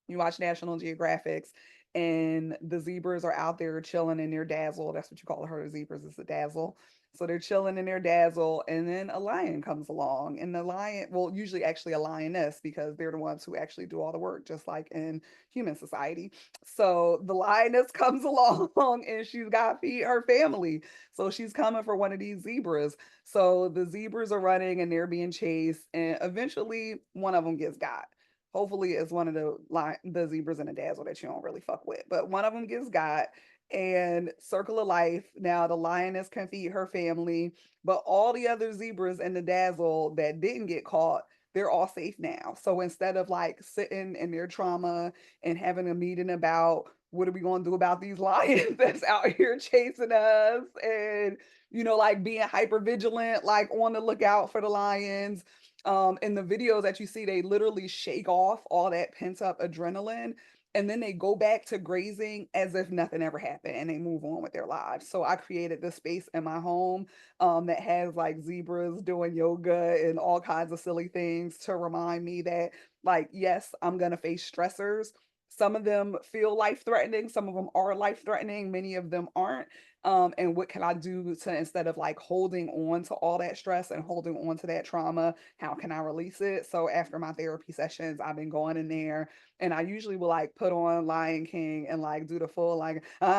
you watch National Geographics, and the zebras are out there chilling in their dazzle. That's what you call the herd of zebras, is the dazzle. So they're chilling in their dazzle, and then a lion comes along. And the lion, well, usually actually a lioness, because they're the ones who actually do all the work, just like in human society. So the lioness comes along, and she's got to feed her family. So she's coming for one of these zebras. So the zebras are running and they're being chased, and eventually one of them gets got. Hopefully, it's one of the zebras in a dazzle that you don't really fuck with. But one of them gets got, and circle of life. Now the lioness can feed her family, but all the other zebras in the dazzle that didn't get caught, they're all safe now. So instead of like sitting in their trauma and having a meeting about what are we going to do about these lions that's out here chasing us, and like being hyper vigilant, like on the lookout for the lions. In the videos that you see, they literally shake off all that pent up adrenaline, and then they go back to grazing as if nothing ever happened, and they move on with their lives. So I created this space in my home that has like zebras doing yoga and all kinds of silly things to remind me that, like, yes, I'm going to face stressors. Some of them feel life threatening, some of them are life threatening, many of them aren't. And what can I do to, instead of like holding on to all that stress and holding on to that trauma, how can I release it? So after my therapy sessions, I've been going in there, and I usually will like put on Lion King and like do the full like and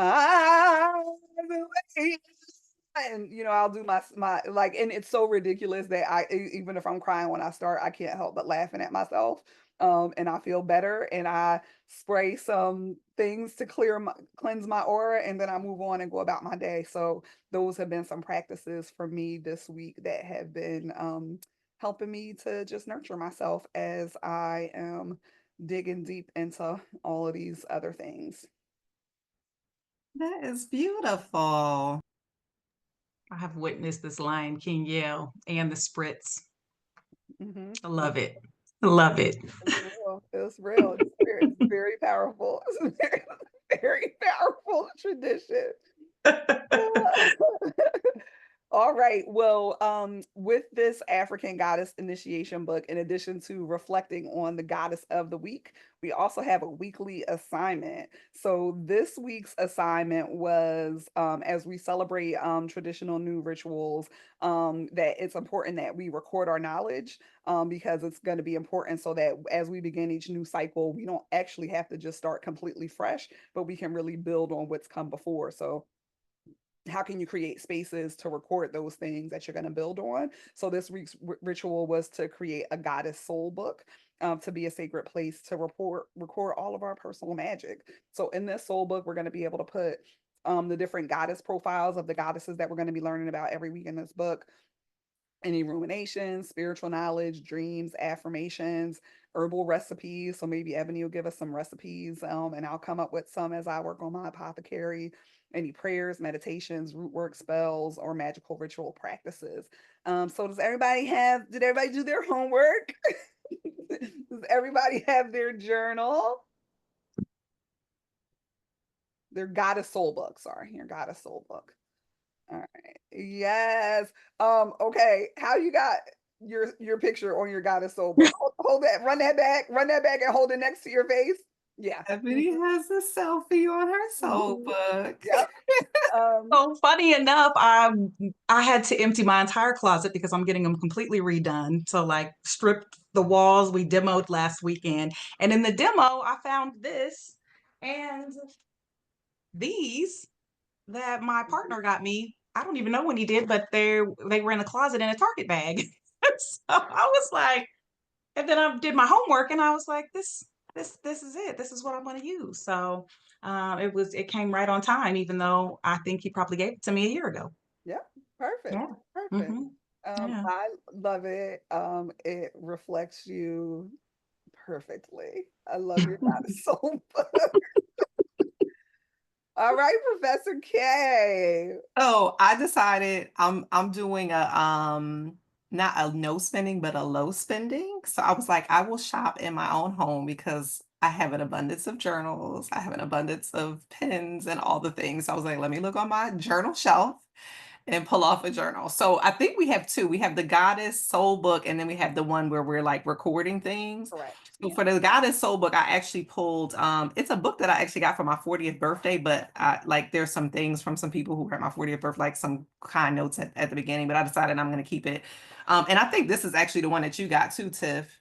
I'll do my like, and it's so ridiculous that even if I'm crying when I start, I can't help but laughing at myself. And I feel better, and I spray some things to cleanse my aura, and then I move on and go about my day. So those have been some practices for me this week that have been helping me to just nurture myself as I am digging deep into all of these other things. That is beautiful. I have witnessed this Lion King yell and the spritz. Mm-hmm. I love it. I love it. It's real. It's real. It's very powerful. It's very, very powerful tradition. All right. Well, with this African Goddess Initiation book, in addition to reflecting on the Goddess of the Week, we also have a weekly assignment. So this week's assignment was, as we celebrate traditional new rituals, that it's important that we record our knowledge, because it's going to be important so that as we begin each new cycle, we don't actually have to just start completely fresh, but we can really build on what's come before. So how can you create spaces to record those things that you're going to build on? So this week's ritual was to create a goddess soul book, to be a sacred place to record all of our personal magic. So in this soul book, we're going to be able to put the different goddess profiles of the goddesses that we're going to be learning about every week in this book, any ruminations, spiritual knowledge, dreams, affirmations, herbal recipes. So maybe Ebony will give us some recipes, and I'll come up with some as I work on my apothecary. Any prayers, meditations, root work spells, or magical ritual practices. So did everybody do their homework? Does everybody have their journal? Their goddess soul book, sorry, your goddess soul book. All right. Yes. Okay. How you got your picture on your goddess soul book? Hold that, run that back, and hold it next to your face. Yeah. Ebony has a selfie on her soul book. Yep. So funny enough, I had to empty my entire closet because I'm getting them completely redone. So like stripped the walls we demoed last weekend. And in the demo, I found this and these that my partner got me. I don't even know when he did, but they were in the closet in a Target bag. So I was like, and then I did my homework and I was like, this is it. This is what I'm going to use. So it came right on time, even though I think he probably gave it to me a year ago. Yep. Perfect. Yeah. Perfect. Hmm. Yeah. I love it. It reflects you perfectly. I love your goddess soul book. All right, Professor K. So I decided I'm doing a not a no spending, but a low spending. So I was like, I will shop in my own home because I have an abundance of journals, I have an abundance of pens and all the things. So I was like, let me look on my journal shelf and pull off a journal. So I think we have two. We have the Goddess Soul Book, and then we have the one where we're like recording things. Correct. So Yeah. for the Goddess Soul Book, I actually pulled it's a book that I actually got for my 40th birthday, but like there's some things from some people who were at my 40th birthday, like some kind notes at the beginning, but I decided I'm gonna keep it. And I think this is actually the one that you got too, Tiff.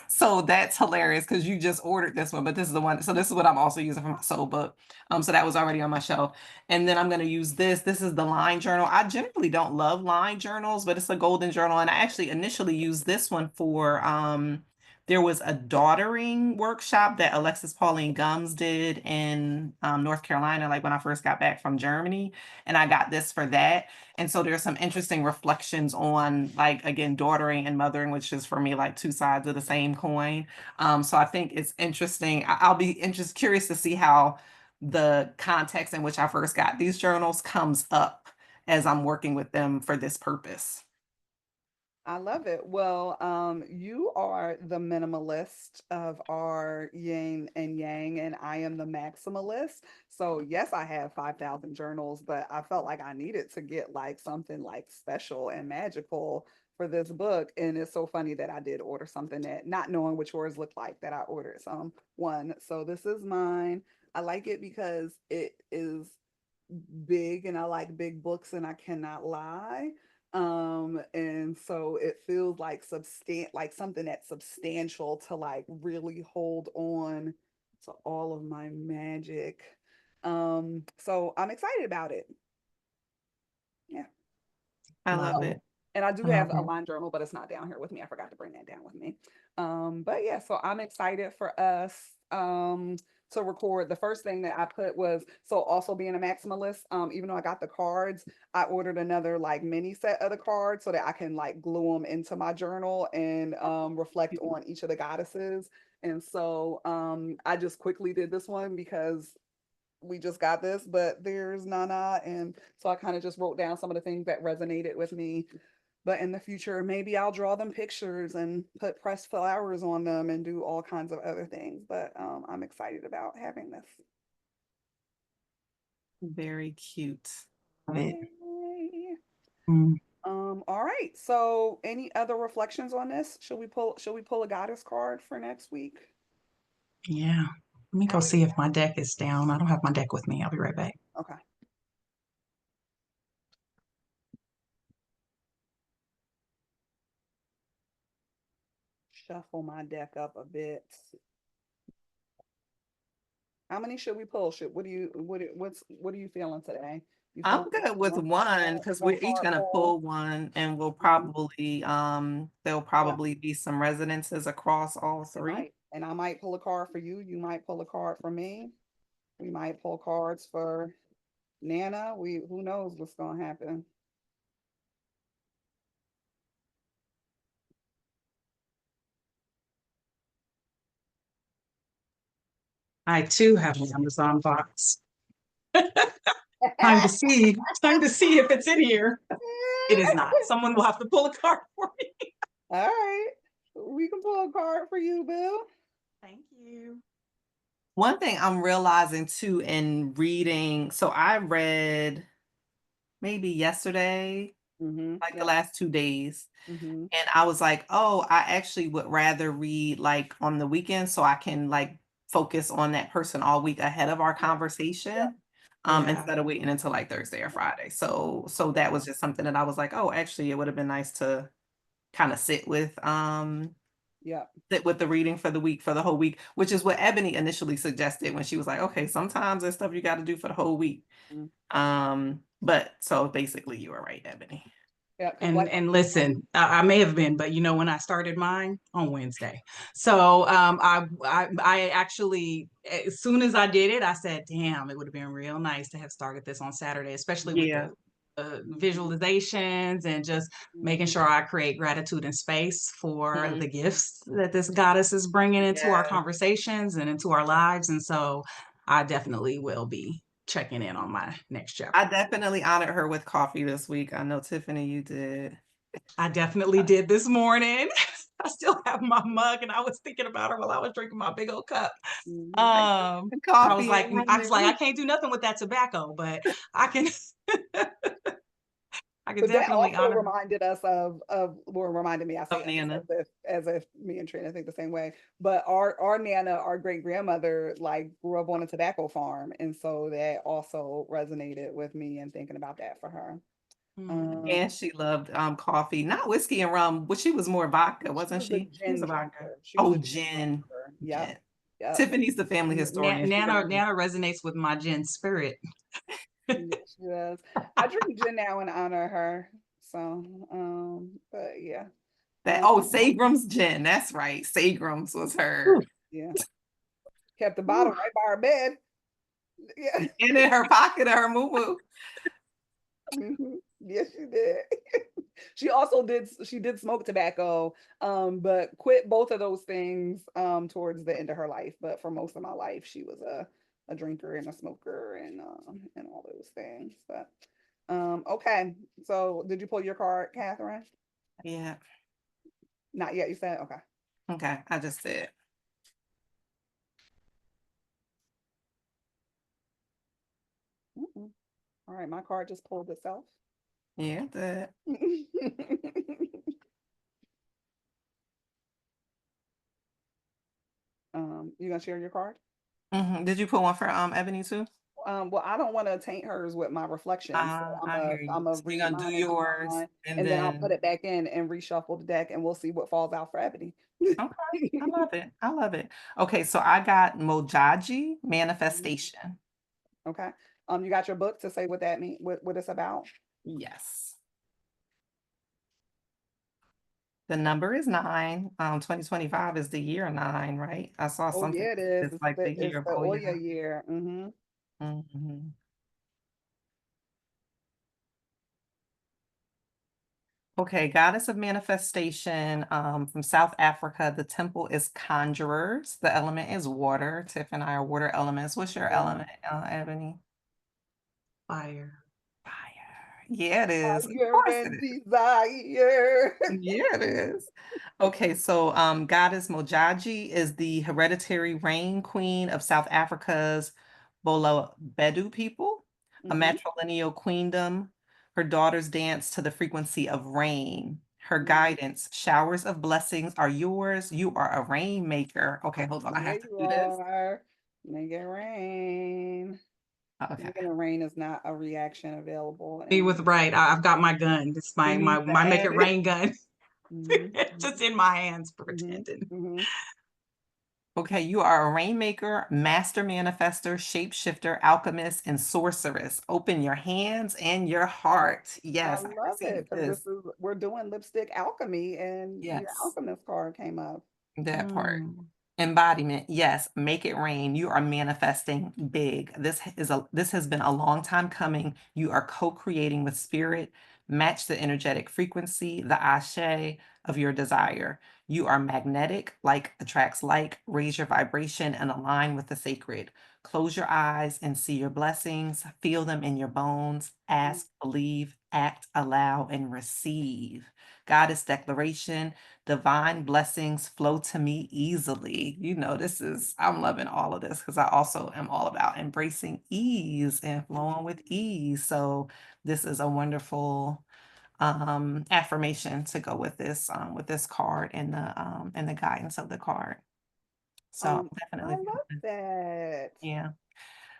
So that's hilarious because you just ordered this one, but this is the one. So this is what I'm also using for my soul book. So that was already on my shelf. And then I'm going to use this. This is the line journal. I generally don't love line journals, but it's a golden journal. And I actually initially used this one for, there was a daughtering workshop that Alexis Pauline Gums did in North Carolina, like when I first got back from Germany. And I got this for that. And so there's some interesting reflections on, like, again, daughtering and mothering, which is for me like two sides of the same coin. So I think it's interesting. I'll be curious to see how the context in which I first got these journals comes up as I'm working with them for this purpose. I love it. Well, you are the minimalist of our yin and yang, and I am the maximalist. So yes, I have 5,000 journals, but I felt like I needed to get like something like special and magical for this book. And it's so funny that I did order something that, not knowing what yours looked like, that I ordered some one. So this is mine. I like it because it is big and I like big books and I cannot lie. And so it feels like like something that's substantial to like really hold on to all of my magic. So I'm excited about it. Yeah. I love Love it. it. And I do I have love a it. line journal, but it's not down here with me. I forgot to bring that down with me. But yeah, so I'm excited for us to record. The first thing that I put was, so also being a maximalist, even though I got the cards, I ordered another like mini set of the cards so that I can like glue them into my journal and reflect on each of the goddesses. And so I just quickly did this one because we just got this, but there's Nana. And so I kind of just wrote down some of the things that resonated with me. But in the future, maybe I'll draw them pictures and put pressed flowers on them and do all kinds of other things. But I'm excited about having this. Very cute. Love it. Yay. Mm, All right. So any other reflections on this? Should we pull a goddess card for next week? yeah. Let me go see if my deck is down. I don't have my deck with me. I'll be right back. Okay. Shuffle my deck up a bit. How many should we pull? What are you feeling today? You I'm feeling good with one because one we're each card gonna pull? pull one, and we'll Mhm. probably there'll Yeah, probably be some resonances across all it three. might. And I might pull a card for you. You might pull a card for me. We might pull cards for Nana. Who knows what's gonna happen. I too have an Amazon box. Time to see. Time to see if it's in here. It is not. Someone will have to pull a card for me. All right. We can pull a card for you, Bill. Thank you. One thing I'm realizing too in reading, so I read maybe yesterday, Mm-hmm. like the Yeah. last 2 days. Mm-hmm. And I was like, oh, I actually would rather read like on the weekend so I can like focus on that person all week ahead of our Yeah. conversation, Yeah. instead of waiting until like Thursday or Friday. So that was just something that I was like, oh, actually, it would have been nice to kind of Yeah. sit with the reading for the week, for the whole week, which is what Ebony initially suggested when she was like, okay, sometimes there's stuff you got to do for the whole week. But so basically you were right, Ebony. Yeah. Because And listen, I may have been, but you know when I started mine on Wednesday. So I actually, as soon as I did it, I said, damn, it would have been real nice to have started this on Saturday, especially with Yeah. the visualizations and just making sure I create gratitude and space for the gifts that this goddess is bringing into our Yeah. conversations and into our lives. And so I definitely will be checking in on my next chapter. I definitely honored her with coffee this week. I know, Tiffany, you did. I definitely did this morning. I still have my mug, and I was thinking about her while I was drinking my big old cup. I was Coffee like, and I can't do nothing with that tobacco, but I can, I can But that definitely also honor reminded us well, reminded me, I say us Nana. as if me and Trina think the same way. But our Nana, our great grandmother, like grew up on a tobacco farm. And so that also resonated with me and thinking about that for her. And she loved coffee, not whiskey and rum, but she was more vodka, She wasn't was a she? She was gin a vodka. drinker. She was Oh, a gin gin. drinker. Yep. Gin. Yep. Tiffany's the family historian. She Nana. knows. Nana resonates with my gin spirit. Yeah, she does. I drink gin now in honor of her. So, but yeah. Sagram's gin. That's right. Sagram's was her. Yeah. Kept the bottle right by her bed. Yeah. And in her pocket of her moo. Yes, she did. She did smoke tobacco, but quit both of those things towards the end of her life. But for most of my life, she was a drinker and a smoker and all those things. But okay. So did you pull your card, Kathryn? Yeah. Not yet, you said? Okay. Okay. I just said. All right, my card just pulled itself. Yeah, that. You gonna share your card? Did you put one for Ebony too? Well, I don't want to taint hers with my reflection, so I hear you. I'm a So you're read gonna do mine into yours mine, and and then I'll put then it back in and reshuffle the deck, and we'll see what falls out for Ebony. okay. I love it. I love it. Okay, so I got Mojaji manifestation. Okay. You got your book to say what that mean, what it's about? Yes. The number is 9. 2025 is the year 9, right? I saw Oh something. yeah, it is. It's like the It's year of the Oya Oya. year. Okay, goddess of manifestation, from South Africa. The temple is conjurers. The element is water. Tiff and I are water elements. What's your element, Ebony? Fire. Fire. Yeah, it is. Of Fire course it and is. desire. Yeah, it is. Okay, so goddess Mojaji is the hereditary reign queen of South Africa's Bolo Bedu people. A matrilineal queendom. Her daughters dance to the frequency of rain. Her guidance, showers of blessings are yours. You are a rain maker. Okay, hold on. I Yeah, have to you do this. are. Make it rain. Okay. Making it rain is not a reaction available Me in. with right. I've got my gun. It's She needs to my make add it it. rain gun. Mhm, Just in my hands mhm, pretending. mhm. Okay, you are a rainmaker, master manifester, shapeshifter, alchemist, and sorceress. Open your hands and your heart. I Yes, I love received it because this. we're doing lipstick alchemy and your Yes, alchemist card came up. that part. Mm. Embodiment, yes, make it rain. You are manifesting big. This has been a long time coming. You are co-creating with spirit. Match the energetic frequency, the ashe of your desire. You are magnetic, like attracts like. Raise your vibration and align with the sacred. Close your eyes and see your blessings. Feel them in your bones. Ask, believe, act, allow, and receive. Goddess declaration. Divine blessings flow to me easily. I'm loving all of this because I also am all about embracing ease and flowing with ease. So this is a wonderful affirmation to go with this card and the guidance of the card. So I definitely, love that. yeah.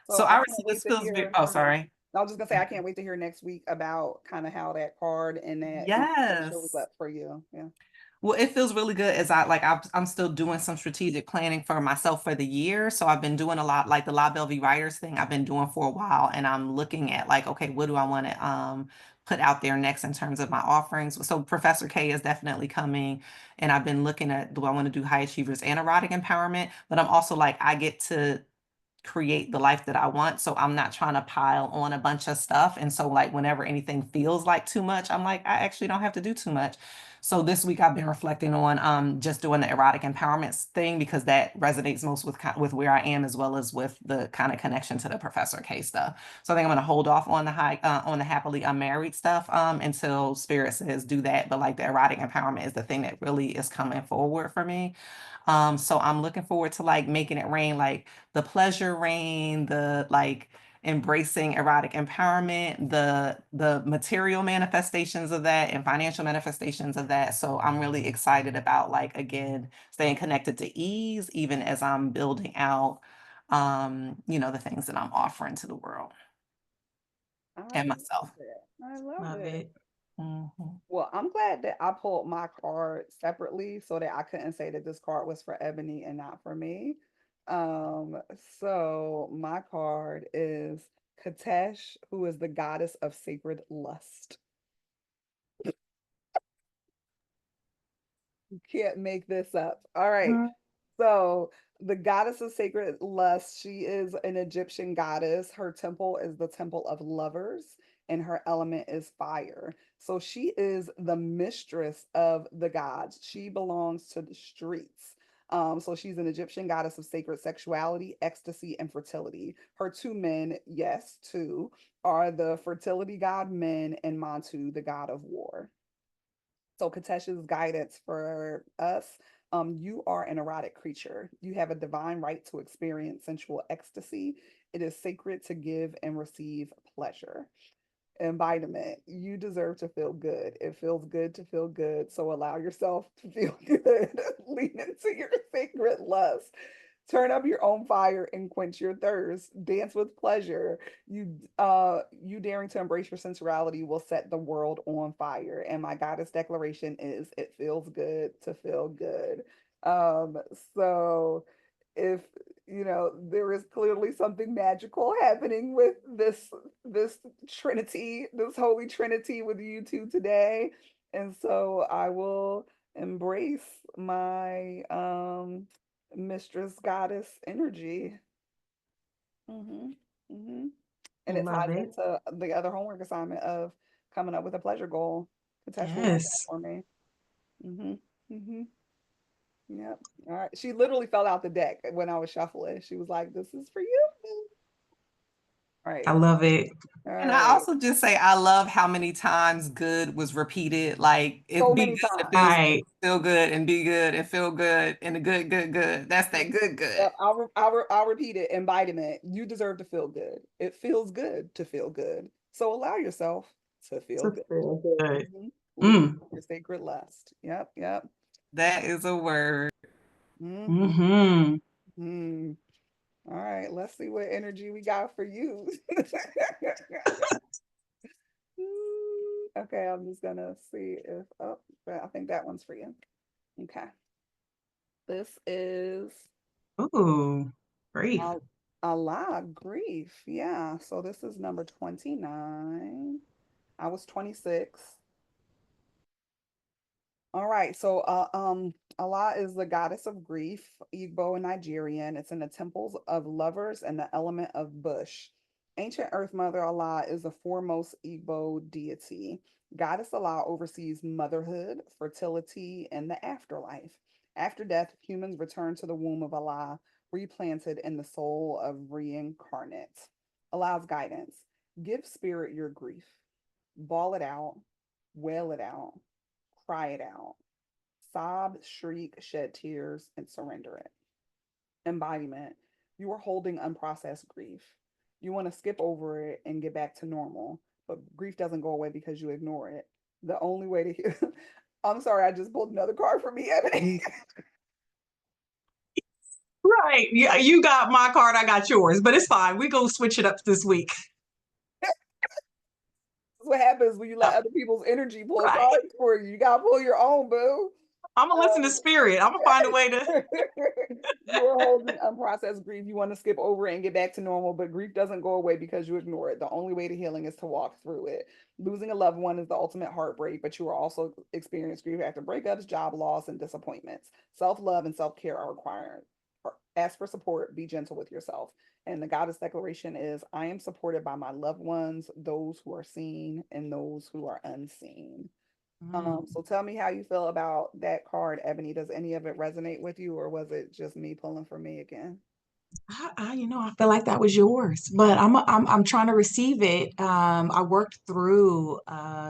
So So I I can't received wait this to feels very, hear. oh, sorry. I was just gonna say I can't wait to hear next week about kind of how that card and that energy shows Yes. up for you. Yeah. Well, it feels really good as I'm still doing some strategic planning for myself for the year. So I've been doing a lot like the La Belle Vie writers thing I've been doing for a while. And I'm looking at like, okay, what do I want to put out there next in terms of my offerings? So Professor K is definitely coming. And I've been looking at, do I want to do high achievers and erotic empowerment? But I'm also like, I get to create the life that I want. So I'm not trying to pile on a bunch of stuff. And so like whenever anything feels like too much, I'm like, I actually don't have to do too much. So this week I've been reflecting on just doing the erotic empowerment thing because that resonates most with where I am as well as with the kind of connection to the Professor K stuff. So I think I'm gonna hold off on the happily unmarried stuff until Spirit says do that. But like the erotic empowerment is the thing that really is coming forward for me. So I'm looking forward to like making it rain, like the pleasure rain, the like embracing erotic empowerment, the material manifestations of that and financial manifestations of that. So I'm really excited about like again staying connected to ease, even as I'm building out the things that I'm offering to the world I and love myself. it. I love Love it. it. Mhm. Well, I'm glad that I pulled my card separately so that I couldn't say that this card was for Ebony and not for me. Um, so my card is Katesh, who is the goddess of sacred lust. You can't make this up. All right. So the goddess of sacred lust, she is an Egyptian goddess. Her temple is the temple of lovers, and her element is fire. So she is the mistress of the gods. She belongs to the streets. So she's an Egyptian goddess of sacred sexuality, ecstasy, and fertility. Her two men, yes, two, are the fertility god Men and Montu, the god of war. So Katesh's guidance for us, you are an erotic creature. You have a divine right to experience sensual ecstasy. It is sacred to give and receive pleasure. Embodiment, you deserve to feel good. It feels good to feel good. So allow yourself to feel good. Lean into your sacred lust. Turn up your own fire and quench your thirst. Dance with pleasure. You daring to embrace your sensuality will set the world on fire. And my goddess declaration is it feels good to feel good. Um, so if there is clearly something magical happening with this trinity, this holy trinity with you two today. And so I will embrace my mistress goddess energy. Hmm. Hmm. And it Love ties it. into the other homework assignment of coming up with a pleasure goal. Katesh will write that Yes. for me. Hmm. Hmm. Yep. All right. She literally fell out the deck when I was shuffling. She was like, "This is for you." Right. I love it. All And I right. also just say I love how many times good was repeated. Like So it be many good, it times. feels good, Right. feel good, and be good, and feel good, and the good, good, good. That's that good, good. I'll repeat it. Embodiment. You deserve to feel good. It feels good to feel good. So allow yourself to feel So good. good. Mhm. Lead Mm. your sacred lust. Yep. Yep. That is a word. Mm-hmm. Mm-hmm. Mm. All right. Let's see what energy we got for you. Okay. I'm just gonna see if I think that one's for you. Okay. This is Ooh, grief. a, a lot of grief. Yeah. So this is number 29. I was 26. All right. So Allah is the goddess of grief, Igbo and Nigerian. It's in the temples of lovers and the element of bush. Ancient Earth Mother Allah is the foremost Igbo deity. Goddess Allah oversees motherhood, fertility, and the afterlife. After death, humans return to the womb of Allah, replanted in the soul of reincarnate. Allah's guidance. Give spirit your grief. Bawl it out, wail it out, cry it out, sob, shriek, shed tears, and surrender it. Embodiment. You are holding unprocessed grief. You want to skip over it and get back to normal, but grief doesn't go away because you ignore it. The only way to heal. I'm sorry, I just pulled another card for me, Ebony. Right. Yeah, you got my card, I got yours, but it's fine. We go switch it up this week. What happens when you let other people's energy pull Right. cards for you. You gotta pull your own, boo. I'm gonna listen to spirit. I'm gonna find a way to. You are holding unprocessed grief. You want to skip over it and get back to normal, but grief doesn't go away because you ignore it. The only way to healing is to walk through it. Losing a loved one is the ultimate heartbreak, but you are also experience grief after breakups, job loss, and disappointments. Self-love and self-care are required. Ask for support, be gentle with yourself. And the goddess declaration is I am supported by my loved ones, those who are seen and those who are unseen. So tell me how you feel about that card, Ebony. Does any of it resonate with you, or was it just me pulling for me again? I feel like that was yours, but I'm trying to receive it. I worked through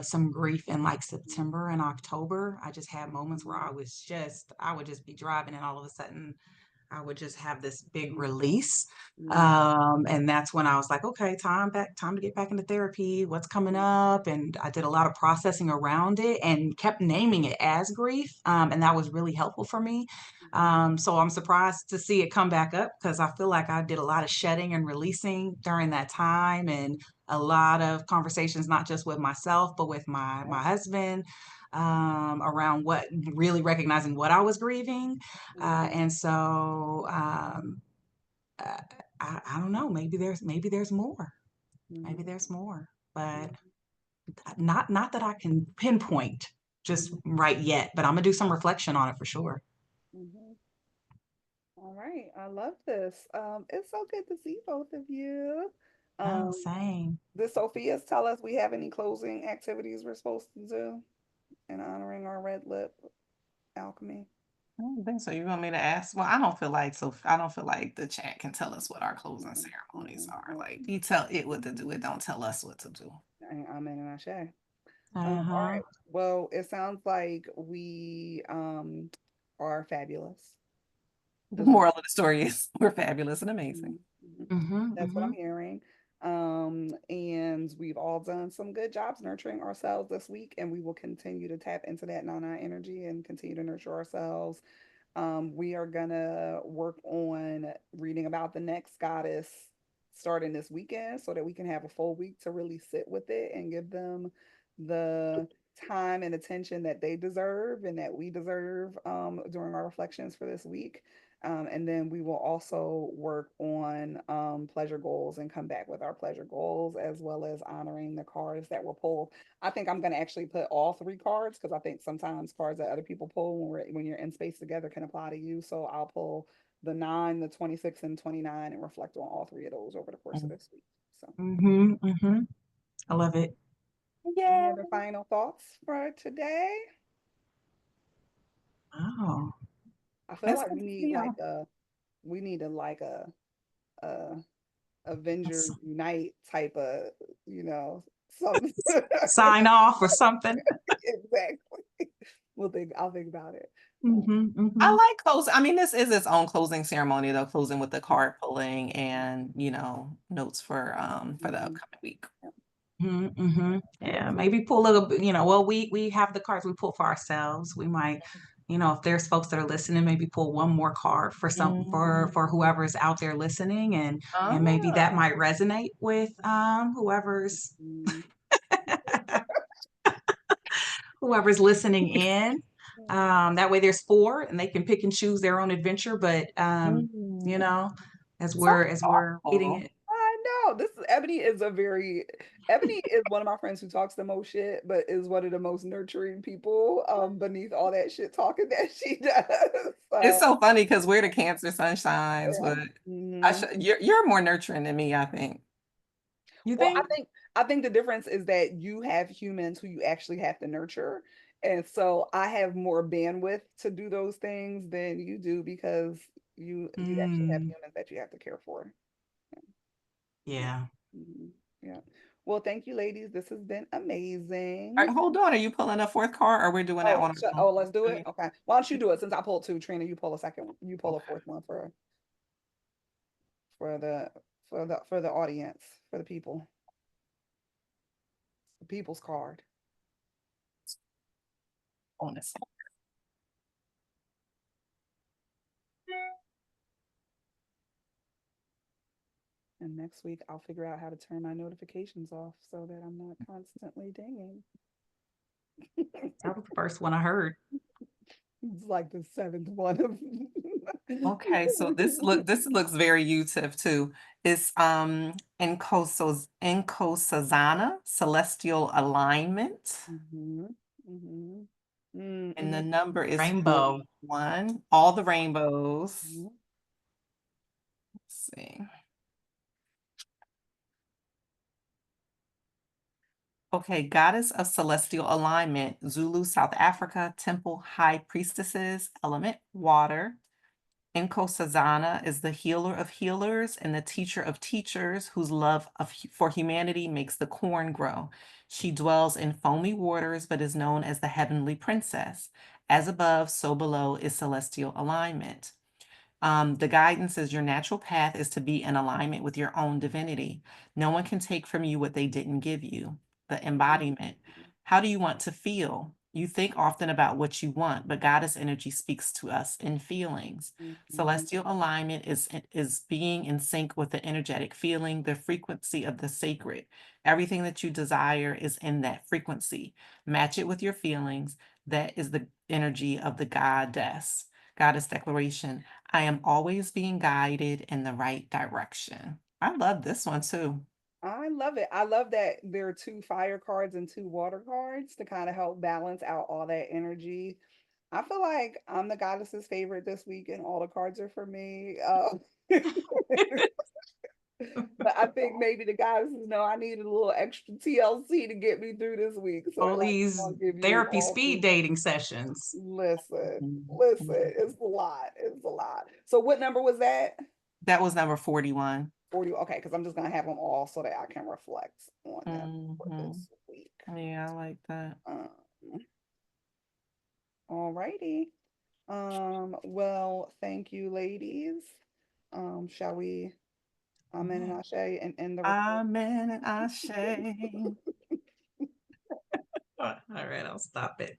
some grief in like September and October. I just had moments where I would just be driving and all of a sudden I would just have this big release. Mm, And that's when I was like, okay, time to get back into therapy. What's coming up? And I did a lot of processing around it and kept naming it as grief. And that was really helpful for me. So I'm surprised to see it come back up because I feel like I did a lot of shedding and releasing during that time and a lot of conversations, not just with myself, but with my husband, around what really recognizing what I was grieving. And so uh, I don't know, maybe there's more. Maybe mhm, there's more, but mhm, not that I can pinpoint just mhm, right yet, but I'm gonna do some reflection on it for sure. mhm. All right, I love this. It's so good to see both of you. Oh, Um, same. did Sophia's tell us we have any closing activities we're supposed to do in honoring our Red Lip Alchemy? I don't think so. You want me to ask? Well, I don't feel like so. I don't feel like the chat can tell us what our closing Mm-mm, ceremonies mm-mm, are. nope. Like you tell it what to do. It don't tell us what to do. Amen and Ashe. All Uh-huh. right. Well, it sounds like we are fabulous. The Is what moral of the story is we're fabulous and amazing. Mhm, mhm. Mm-hmm, That's what mm-hmm. I'm hearing. And we've all done some good jobs nurturing ourselves this week, and we will continue to tap into that Nana energy and continue to nurture ourselves. We are gonna work on reading about the next goddess starting this weekend so that we can have a full week to really sit with it and give them the time and attention that they deserve and that we deserve during our reflections for this week. And then we will also work on pleasure goals and come back with our pleasure goals as well as honoring the cards that were pulled. I think I'm going to actually put all three cards because I think sometimes cards that other people pull when you're in space together can apply to you. So I'll pull the 9, the 26, and 29 and reflect on all three of those over the course of this week. So, Mm-hmm, mm-hmm. I love it. any Yeah. other final thoughts for today? Oh. I feel It's like good to see y'all. we need a like a Avengers Unite type of, something. Sign off or something. Exactly. I'll think about it. I like closing. I mean, this is its own closing ceremony, though, closing with the card pulling and, notes for the upcoming week. Yeah, maybe pull a little bit, well, we have the cards we pull for ourselves. We might, if there's folks that are listening, maybe pull one more card for for whoever's out there listening, and maybe that might resonate with whoever's whoever's listening in. That way there's four and they can pick and choose their own adventure, but as we're getting it. I know. Ebony is one of my friends who talks the most shit, but is one of the most nurturing people beneath all that shit talking that she does. It's so funny because we're the Cancer sunshines, Yeah. but you're more nurturing than me, I think. You Well, think? I think the difference is that you have humans who you actually have to nurture. And so I have more bandwidth to do those things than you do because you actually have humans that you have to care for. Yeah. Yeah. Well, thank you, ladies. This has been amazing. All right, hold on. Are you pulling a fourth card, or we're doing that one? Let's do it. Okay. Why don't you do it since I pulled two? Trina, you pull a second one. You pull a fourth one for the audience, for the people. The people's card. Bonus. And next week, I'll figure out how to turn my notifications off so that I'm not constantly dinging. That was the first one I heard. It's like the seventh one of. Okay, so this looks very you, Tiff, too. It's Inkosazana, celestial alignment. And the number is Rainbow. 41. All the rainbows. Let's see. Okay, goddess of celestial alignment, Zulu, South Africa, temple high priestesses, element water. Inkosazana is the healer of healers and the teacher of teachers whose love for humanity makes the corn grow. She dwells in foamy waters, but is known as the heavenly princess. As above, so below is celestial alignment. The guidance is your natural path is to be in alignment with your own divinity. No one can take from you what they didn't give you. The embodiment. How do you want to feel? You think often about what you want, but goddess energy speaks to us in feelings. Celestial alignment is being in sync with the energetic feeling, the frequency of the sacred. Everything that you desire is in that frequency. Match it with your feelings. That is the energy of the goddess. Goddess declaration. I am always being guided in the right direction. I love this one too. I love it. I love that there are 2 fire cards and 2 water cards to kind of help balance out all that energy. I feel like I'm the goddess's favorite this week, and all the cards are for me. But I think maybe the goddesses know I needed a little extra TLC to get me through this week. So all these therapy speed dating sessions. Listen, it's a lot. It's a lot. So what number was that? That was number 41. 40. Okay, because I'm just gonna have them all so that I can reflect on them for this week. Yeah, I like that. All righty. Well, thank you, ladies. Shall we amen and ashe and end the recording? Amen and ashe. All right, I'll stop it.